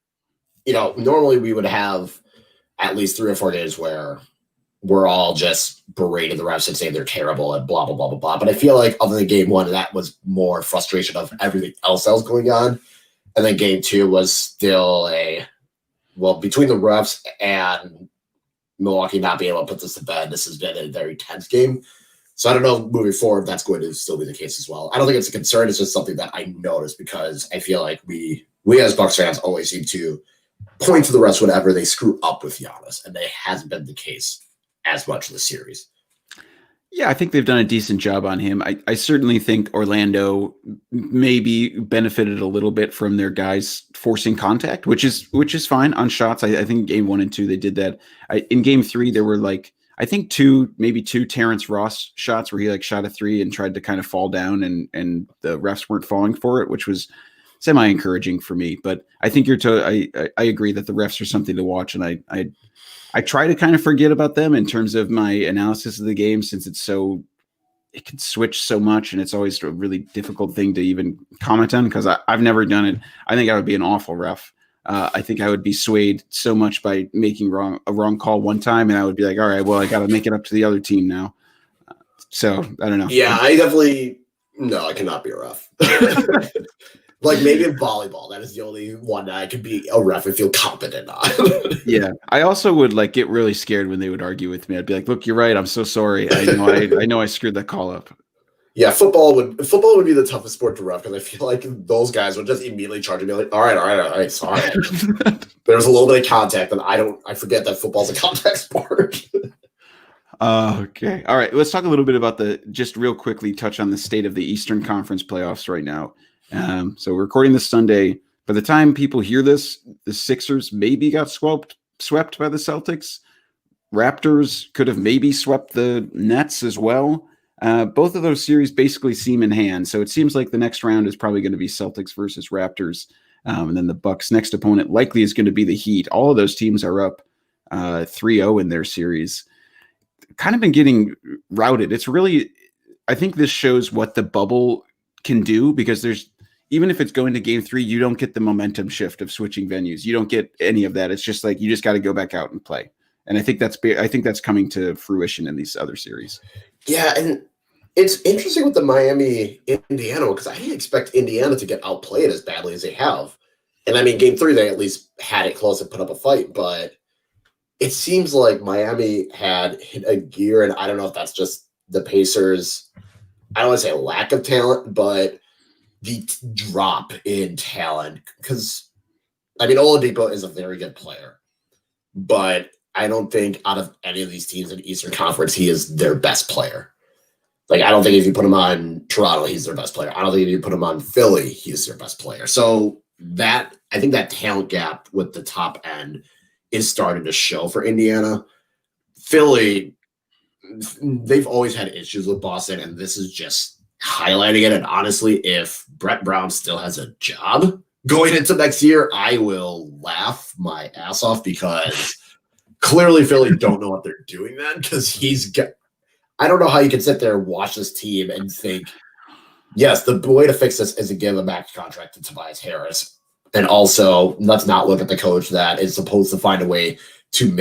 normally we would have at least 3 or 4 games where we're all just berating the refs and saying they're terrible and blah, blah, blah, blah, blah. But I feel like other than game 1, that was more frustration of everything else that was going on. And then game 2 was still between the refs and Milwaukee not being able to put this to bed, this has been a very tense game. So I don't know moving forward that's going to still be the case as well. I don't think it's a concern. It's just something that I noticed because I feel like we as Bucks fans always seem to point to the refs whenever they screw up with Giannis, and that hasn't been the case as much in the series. Yeah, I think they've done a decent job on him. I certainly think Orlando maybe benefited a little bit from their guys forcing contact, which is fine on shots. I think game 1 and 2 they did that. In game 3 there were I think 2 Terrence Ross shots where he shot a 3 and tried to kind of fall down and the refs weren't falling for it, which was semi encouraging for me. But I think I agree that the refs are something to watch, and I try to kind of forget about them in terms of my analysis of the game since it can switch so much and it's always a really difficult thing to even comment on because I've never done it. I think I would be an awful ref. I think I would be swayed so much by making a wrong call one time, and I would be like, all right, well, I got to make it up to the other team now. So I don't know. Yeah, I cannot be a ref. Maybe in volleyball, that is the only one that I could be a ref and feel competent on. Yeah, I also would get really scared when they would argue with me. I'd be like, "Look, you're right. I'm so sorry. I know I screwed that call up." Yeah, football would be the toughest sport to ref because I feel like those guys would just immediately charge me like, all right, sorry. There's a little bit of contact, and I forget that football's a contact sport. Okay. All right. Let's talk a little bit about just real quickly touch on the state of the Eastern Conference playoffs right now. So we're recording this Sunday. By the time people hear this, the Sixers maybe got swept by the Celtics. Raptors could have maybe swept the Nets as well. Both of those series basically seem in hand. So it seems like the next round is probably going to be Celtics versus Raptors. And then the Bucks' next opponent likely is going to be the Heat. All of those teams are up 3-0 in their series. Kind of been getting routed. It's really, I think this shows what the bubble can do because even if it's going to game 3, you don't get the momentum shift of switching venues. You don't get any of that. It's just you just got to go back out and play. And I think that's coming to fruition in these other series. Yeah, and it's interesting with the Miami Indiana because I didn't expect Indiana to get outplayed as badly as they have. And I mean, game 3 they at least had it close and put up a fight, but it seems like Miami had hit a gear, and I don't know if that's just the Pacers. I don't want to say lack of talent, but drop in talent, because I mean Oladipo is a very good player, but I don't think out of any of these teams in Eastern Conference he is their best player. Like, I don't think if you put him on Toronto, he's their best player. I don't think if you put him on Philly, he's their best player. So I think that talent gap with the top end is starting to show for Indiana. Philly, they've always had issues with Boston, and this is just highlighting it. And honestly, if Brett Brown still has a job going into next year, I will laugh my ass off, because clearly Philly don't know what they're doing then, because I don't know how you can sit there and watch this team and think, yes, the way to fix this is to give a max contract to Tobias Harris. And also, let's not look at the coach that is supposed to find a way to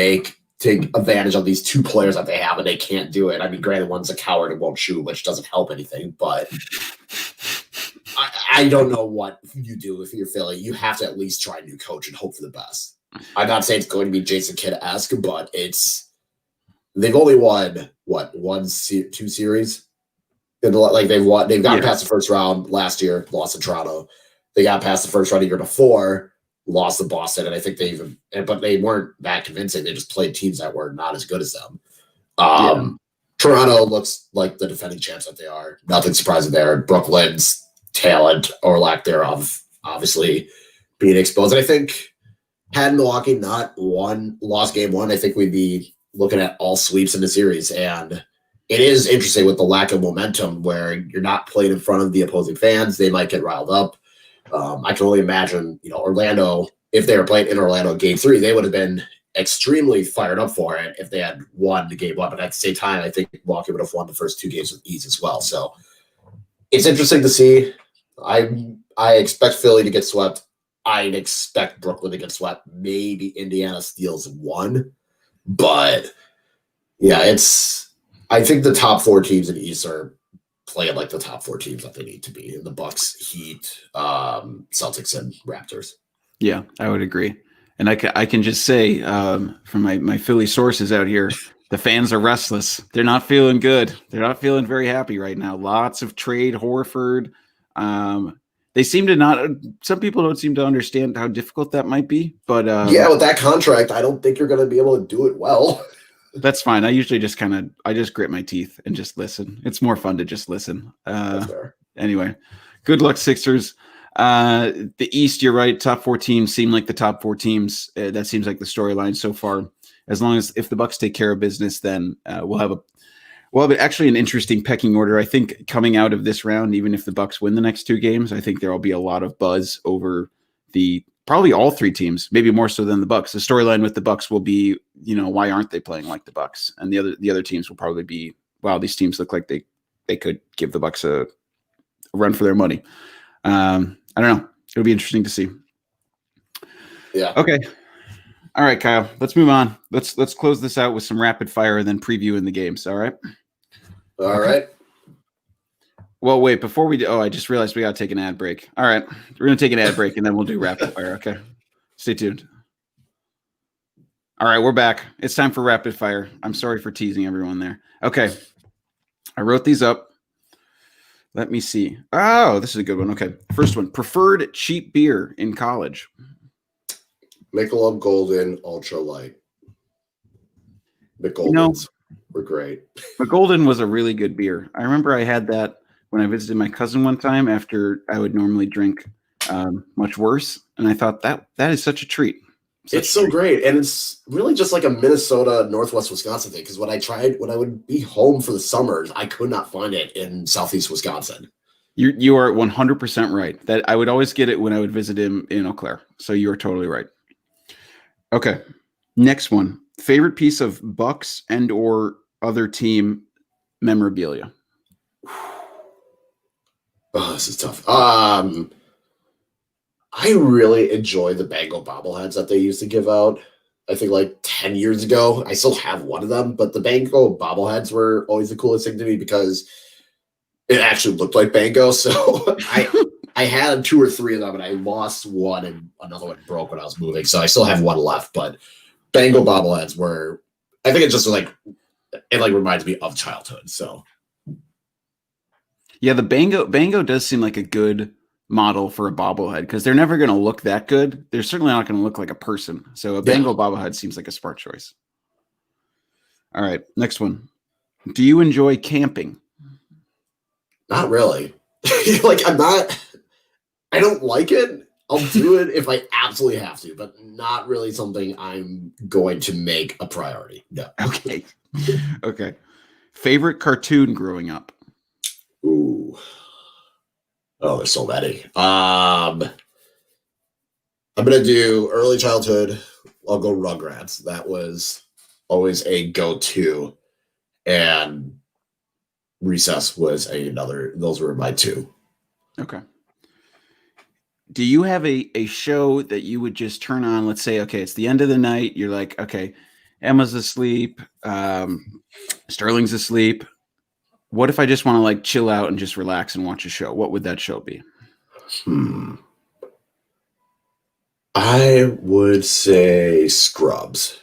take advantage of these two players that they have, and they can't do it. I mean, granted, one's a coward and won't shoot, which doesn't help anything, but I don't know what you do if you're Philly. You have to at least try a new coach and hope for the best. I'm not saying it's going to be Jason Kidd-esque, but they've only won two series. They've gotten past the first round last year, lost to Toronto. They got past the first round a year before, lost to Boston, and I think but they weren't that convincing. They just played teams that were not as good as them. Toronto looks like the defending champs that they are. Nothing surprising there. Brooklyn's talent or lack thereof obviously being exposed. And I think had Milwaukee not lost game one, I think we'd be looking at all sweeps in the series. And it is interesting with the lack of momentum where you're not playing in front of the opposing fans. They might get riled up. I can only imagine, Orlando, if they were playing in Orlando in game 3, they would have been extremely fired up for it if they had won the game 1. But at the same time, I think Milwaukee would have won the first 2 games with ease as well. So it's interesting to see. I expect Philly to get swept. I'd expect Brooklyn to get swept. Maybe Indiana steals 1. But yeah, I think the top 4 teams in the East are playing like the top 4 teams that they need to be. The Bucks, Heat, Celtics, and Raptors. Yeah, I would agree. And I can just say from my Philly sources out here, the fans are restless. They're not feeling good. They're not feeling very happy right now. Lots of trade Horford. They seem to not. Some people don't seem to understand how difficult that might be. But with that contract, I don't think you're going to be able to do it well. That's fine. I usually just grit my teeth and just listen. It's more fun to just listen. Anyway, good luck, Sixers. The East, you're right. Top 4 teams seem like the top 4 teams. That seems like the storyline so far. As long as if the Bucks take care of business, then we'll have actually an interesting pecking order. I think coming out of this round, even if the Bucks win the next 2 games, I think there will be a lot of buzz over probably all 3 teams, maybe more so than the Bucks. The storyline with the Bucks will be, why aren't they playing like the Bucks? And the other teams will probably be, wow, these teams look like they could give the Bucks a run for their money. I don't know. It'll be interesting to see. Yeah. Okay. All right, Kyle. Let's move on. Let's close this out with some rapid fire and then previewing the games. All right. All right. Well, wait, before we do, I just realized we got to take an ad break. All right. We're going to take an ad break and then we'll do rapid fire. Okay. Stay tuned. All right. We're back. It's time for rapid fire. I'm sorry for teasing everyone there. Okay. I wrote these up. Let me see. Oh, this is a good one. Okay. First one. Preferred cheap beer in college. Michelob Golden Ultra Light. The Goldens were great. But Golden was a really good beer. I remember I had that when I visited my cousin one time after I would normally drink much worse. And I thought that is such a treat. It's so great. And it's really just like a Minnesota, Northwest Wisconsin thing. Because when I would be home for the summers, I could not find it in Southeast Wisconsin. You are 100% right. That I would always get it when I would visit him in Eau Claire. So you are totally right. Okay. Next one. Favorite piece of Bucks and or other team memorabilia. Oh, this is tough. I really enjoy the Bango bobbleheads that they used to give out. I think like 10 years ago. I still have one of them, but the Bango bobbleheads were always the coolest thing to me because it actually looked like Bango. So I had 2 or 3 of them, and I lost one, and another one broke when I was moving. So I still have one left, but Bango bobbleheads were, I think it's just it reminds me of childhood. So yeah, the Bango does seem like a good model for a bobblehead because they're never going to look that good. They're certainly not going to look like a person. So a Bengal bobblehead seems like a smart choice. All right, next one. Do you enjoy camping? Not really. Like, I don't like it. I'll do it if I absolutely have to, but not really something I'm going to make a priority. No. Okay. Okay. Favorite cartoon growing up? Ooh. Oh, there's so many. I'm gonna do early childhood. I'll go Rugrats. That was always a go-to, and Recess was another. Those were my two. Okay. Do you have a show that you would just turn on? Let's say, okay, it's the end of the night. You're like, okay, Emma's asleep. Sterling's asleep. What if I just want to like chill out and just relax and watch a show? What would that show be? I would say Scrubs.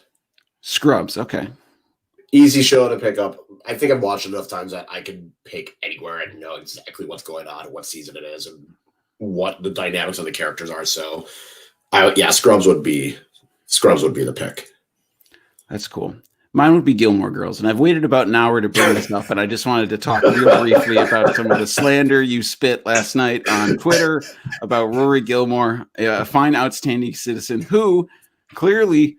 Scrubs. Okay. Easy show to pick up. I think I've watched it enough times that I can pick anywhere and know exactly what's going on and what season it is and what the dynamics of the characters are. So, Scrubs would be the pick. That's cool. Mine would be Gilmore Girls, and I've waited about an hour to bring this up, and I just wanted to talk real briefly about some of the slander you spit last night on Twitter about Rory Gilmore, a fine, outstanding citizen who clearly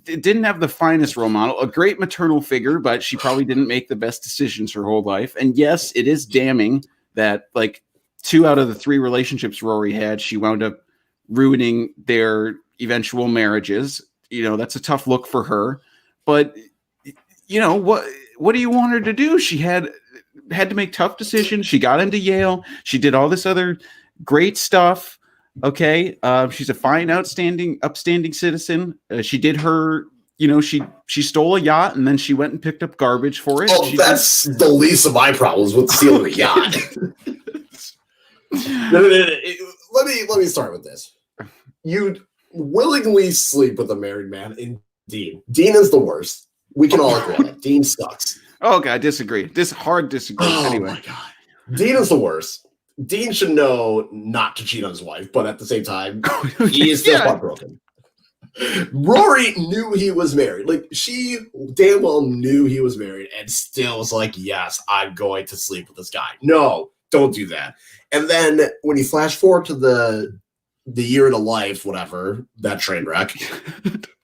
didn't have the finest role model, a great maternal figure, but she probably didn't make the best decisions her whole life. And yes, it is damning that like 2 out of the 3 relationships Rory had, she wound up ruining their eventual marriages. You know, that's a tough look for her. But you know what do you want her to do? She had to make tough decisions. She got into Yale. She did all this other great stuff. Okay, she's a fine, upstanding citizen. She did her. You know, she stole a yacht and then she went and picked up garbage for it. Oh, that's the least of my problems with stealing a yacht. No. Let me start with this. You'd willingly sleep with a married man in Dean. Dean is the worst. We can all agree on that. Dean sucks. Oh, God, I disagree. Hard disagree. Oh, anyway. My God. Dean is the worst. Dean should know not to cheat on his wife, but at the same time, he is still heartbroken. Rory knew he was married. Like, she damn well knew he was married and still was like, yes, I'm going to sleep with this guy. No, don't do that. And then when you flash forward to the year in a life, whatever, that train wreck,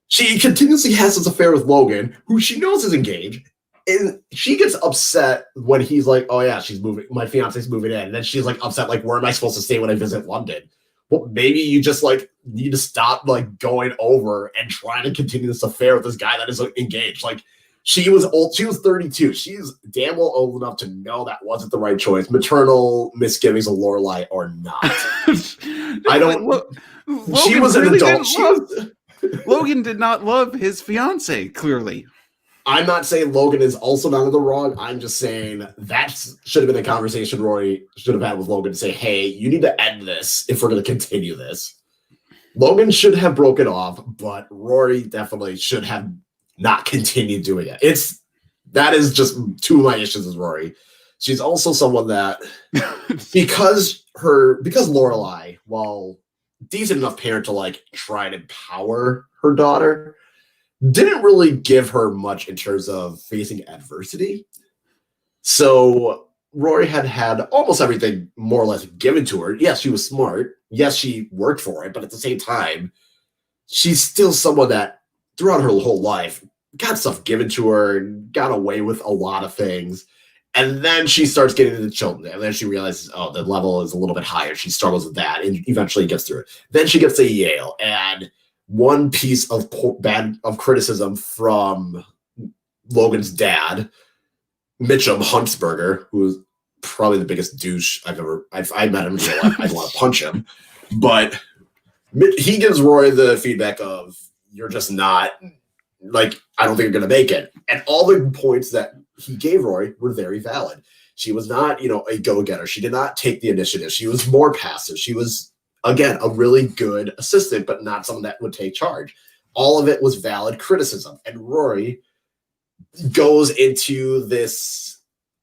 she continuously has this affair with Logan, who she knows is engaged, and she gets upset when he's like, "Oh yeah, she's moving. My fiance's moving in," and then she's like upset, like, "Where am I supposed to stay when I visit London?" Well, maybe you just like need to stop like going over and trying to continue this affair with this guy that is engaged. Like, she was old. She was 32. She's damn well old enough to know that wasn't the right choice. Maternal misgivings of Lorelai or not. I don't. She was an adult. Logan did not love his fiance, clearly. I'm not saying Logan is also not in the wrong. I'm just saying that should have been a conversation Rory should have had with Logan to say, hey, you need to end this if we're going to continue this. Logan should have broken off, but Rory definitely should have not continued doing it. That is just 2 of my issues with Rory. She's also someone that because Lorelai, while decent enough parent to like try to empower her daughter, didn't really give her much in terms of facing adversity. So Rory had almost everything more or less given to her. Yes, she was smart. Yes, she worked for it. But at the same time, she's still someone that throughout her whole life got stuff given to her and got away with a lot of things. And then she starts getting into children. And then she realizes, oh, the level is a little bit higher. She struggles with that and eventually gets through it. Then she gets to Yale. And one piece of criticism from Logan's dad, Mitchum Huntsberger, who is probably the biggest douche I met him in real life. I'd want to punch him. But he gives Roy the feedback of, you're just not, like, I don't think you're going to make it. And all the points that he gave Roy were very valid. She was not, a go-getter. She did not take the initiative. She was more passive. She was, again, a really good assistant, but not someone that would take charge. All of it was valid criticism. And Rory goes into this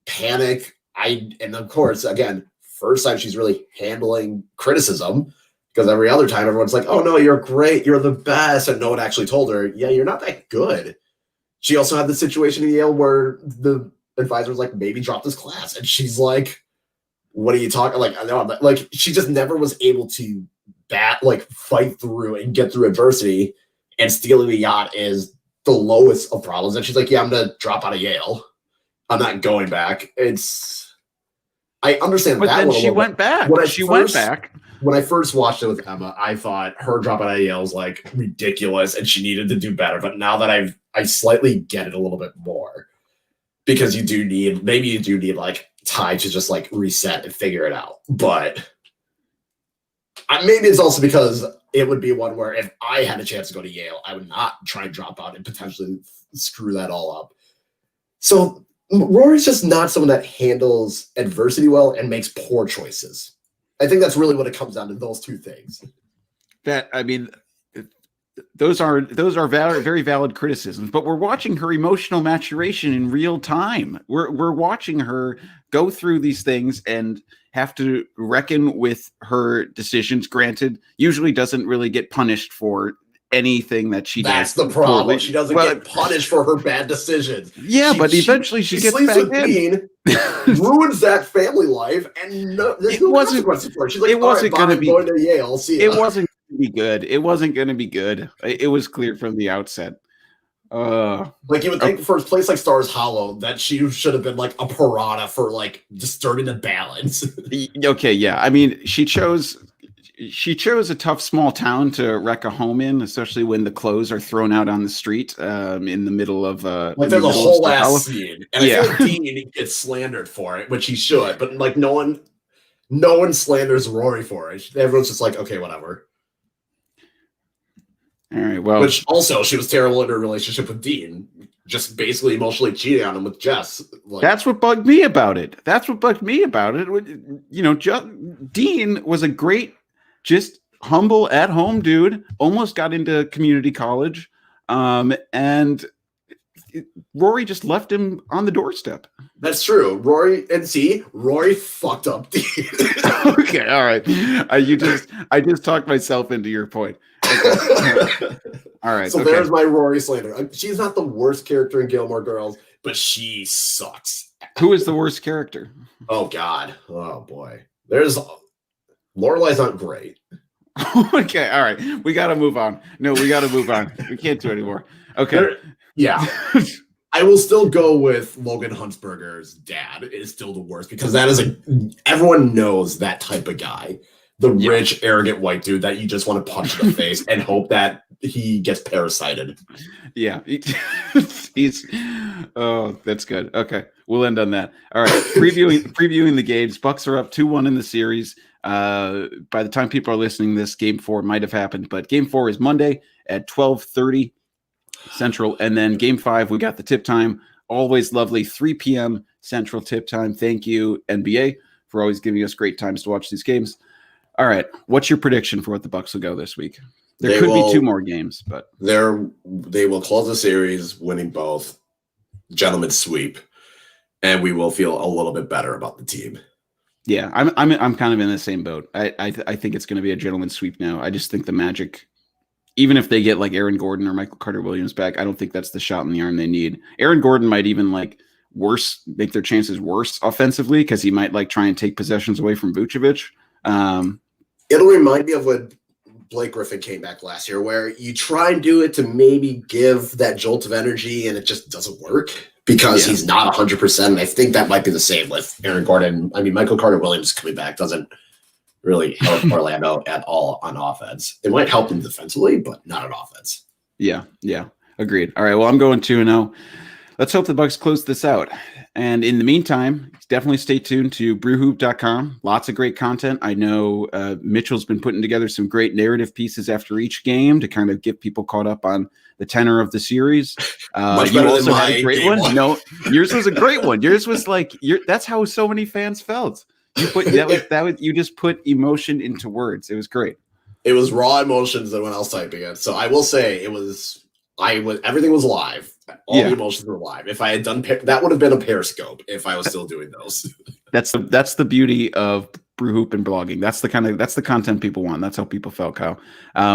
panic. And of course, again, first time she's really handling criticism, because every other time everyone's like, oh no, you're great, you're the best. And no one actually told her, yeah, you're not that good. She also had the situation in Yale where the advisor was like, maybe drop this class. And she's like, what are you talking? Like, I know, like, she just never was able to fight through and get through adversity. And stealing the yacht is the lowest of problems. And she's like, yeah, I'm going to drop out of Yale. I'm not going back. I understand but that. Then she went back. When I first watched it with Emma, I thought her drop out of Yale was like ridiculous and she needed to do better. But now that I slightly get it a little bit more, because you do need like time to just like reset and figure it out. But maybe it's also because it would be one where if I had a chance to go to Yale, I would not try and drop out and potentially screw that all up. So Rory's just not someone that handles adversity well and makes poor choices. I think that's really what it comes down to, those two things. Those are very valid criticisms, but we're watching her emotional maturation in real time. We're watching her go through these things and have to reckon with her decisions. Granted, usually doesn't really get punished for anything that she does. That's the problem. Poorly. She doesn't get punished for her bad decisions. Yeah, but eventually she gets sleeps back with in. Dean, ruins that family life, and there's no consequences for it. She's like, it wasn't going to be going to Yale. See ya. It wasn't going to be good. It wasn't going to be good. It was clear from the outset. Like you would think for a place like Stars Hollow that she should have been like a piranha for like disturbing the balance. Okay, yeah. I mean, she chose a tough small town to wreck a home in, especially when the clothes are thrown out on the street in the middle of like there's a whole ass scene, and I feel like Dean gets slandered for it, which he should, but like no one slanders Rory for it. Everyone's just like, okay, whatever. All right. Well, which also she was terrible in her relationship with Dean, just basically emotionally cheating on him with Jess. Like, that's what bugged me about it. You know, Dean was a great, just humble at home dude, almost got into community college. And Rory just left him on the doorstep. That's true. Rory fucked up Dean. Okay. All right. I just talked myself into your point. Okay. All right. So there's my Rory slander. She's not the worst character in Gilmore Girls, but she sucks. Who is the worst character? Oh God. Oh boy. There's Lorelei's not great. Okay. All right. We got to move on. No, we got to move on. We can't do anymore. Okay. Yeah. I will still go with Logan Huntsberger's dad is still the worst, because that is everyone knows that type of guy. The rich, arrogant white dude that you just want to punch in the face and hope that he gets parasited. Yeah. Oh, that's good. Okay. We'll end on that. All right. Previewing the games. Bucks are up 2-1 in the series. By the time people are listening, this game 4 might have happened, but game 4 is Monday at 12:30 Central. And then game 5, we got the tip time. Always lovely 3 p.m. Central tip time. Thank you, NBA, for always giving us great times to watch these games. All right. What's your prediction for what the Bucks will go this week? There could be 2 more games, but they will close the series winning both, gentlemen's sweep, and we will feel a little bit better about the team. Yeah, I'm kind of in the same boat. I think it's going to be a gentleman's sweep now. I just think the Magic, even if they get like Aaron Gordon or Michael Carter-Williams back, I don't think that's the shot in the arm they need. Aaron Gordon might even make their chances worse offensively, because he might try and take possessions away from Vucevic. It'll remind me of when Blake Griffin came back last year, where you try and do it to maybe give that jolt of energy and it just doesn't work because he's not 100%. And I think that might be the same with Aaron Gordon. I mean, Michael Carter-Williams coming back doesn't really help Orlando at all on offense. It might help them defensively, but not on offense. Yeah. Agreed. All right. Well, I'm going 2-0. Let's hope the Bucks close this out. And in the meantime, definitely stay tuned to brewhoop.com. Lots of great content. I know Mitchell's been putting together some great narrative pieces after each game to kind of get people caught up on the tenor of the series. Much you better also than had a great one. No, yours was a great one. Yours was that's how so many fans felt. You just put emotion into words. It was great. It was raw emotions than when I was typing it. So I will say everything was live. All the emotions were live. If I had done that would have been a Periscope if I was still doing those. That's the beauty of Brew Hoop and blogging. That's the content people want. That's how people felt, Kyle.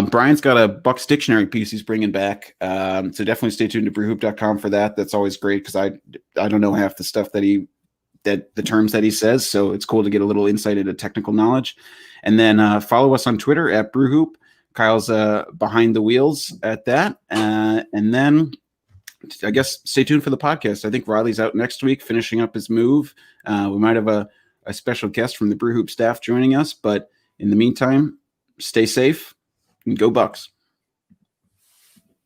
Brian's got a Bucks dictionary piece he's bringing back. So definitely stay tuned to brewhoop.com for that. That's always great because I don't know half the stuff that the terms that he says. So it's cool to get a little insight into technical knowledge. And then follow us on Twitter at BrewHoop. Kyle's behind the wheels at that. And then I guess stay tuned for the podcast. I think Riley's out next week finishing up his move. We might have a special guest from the Brew Hoop staff joining us. But in the meantime, stay safe and go Bucks.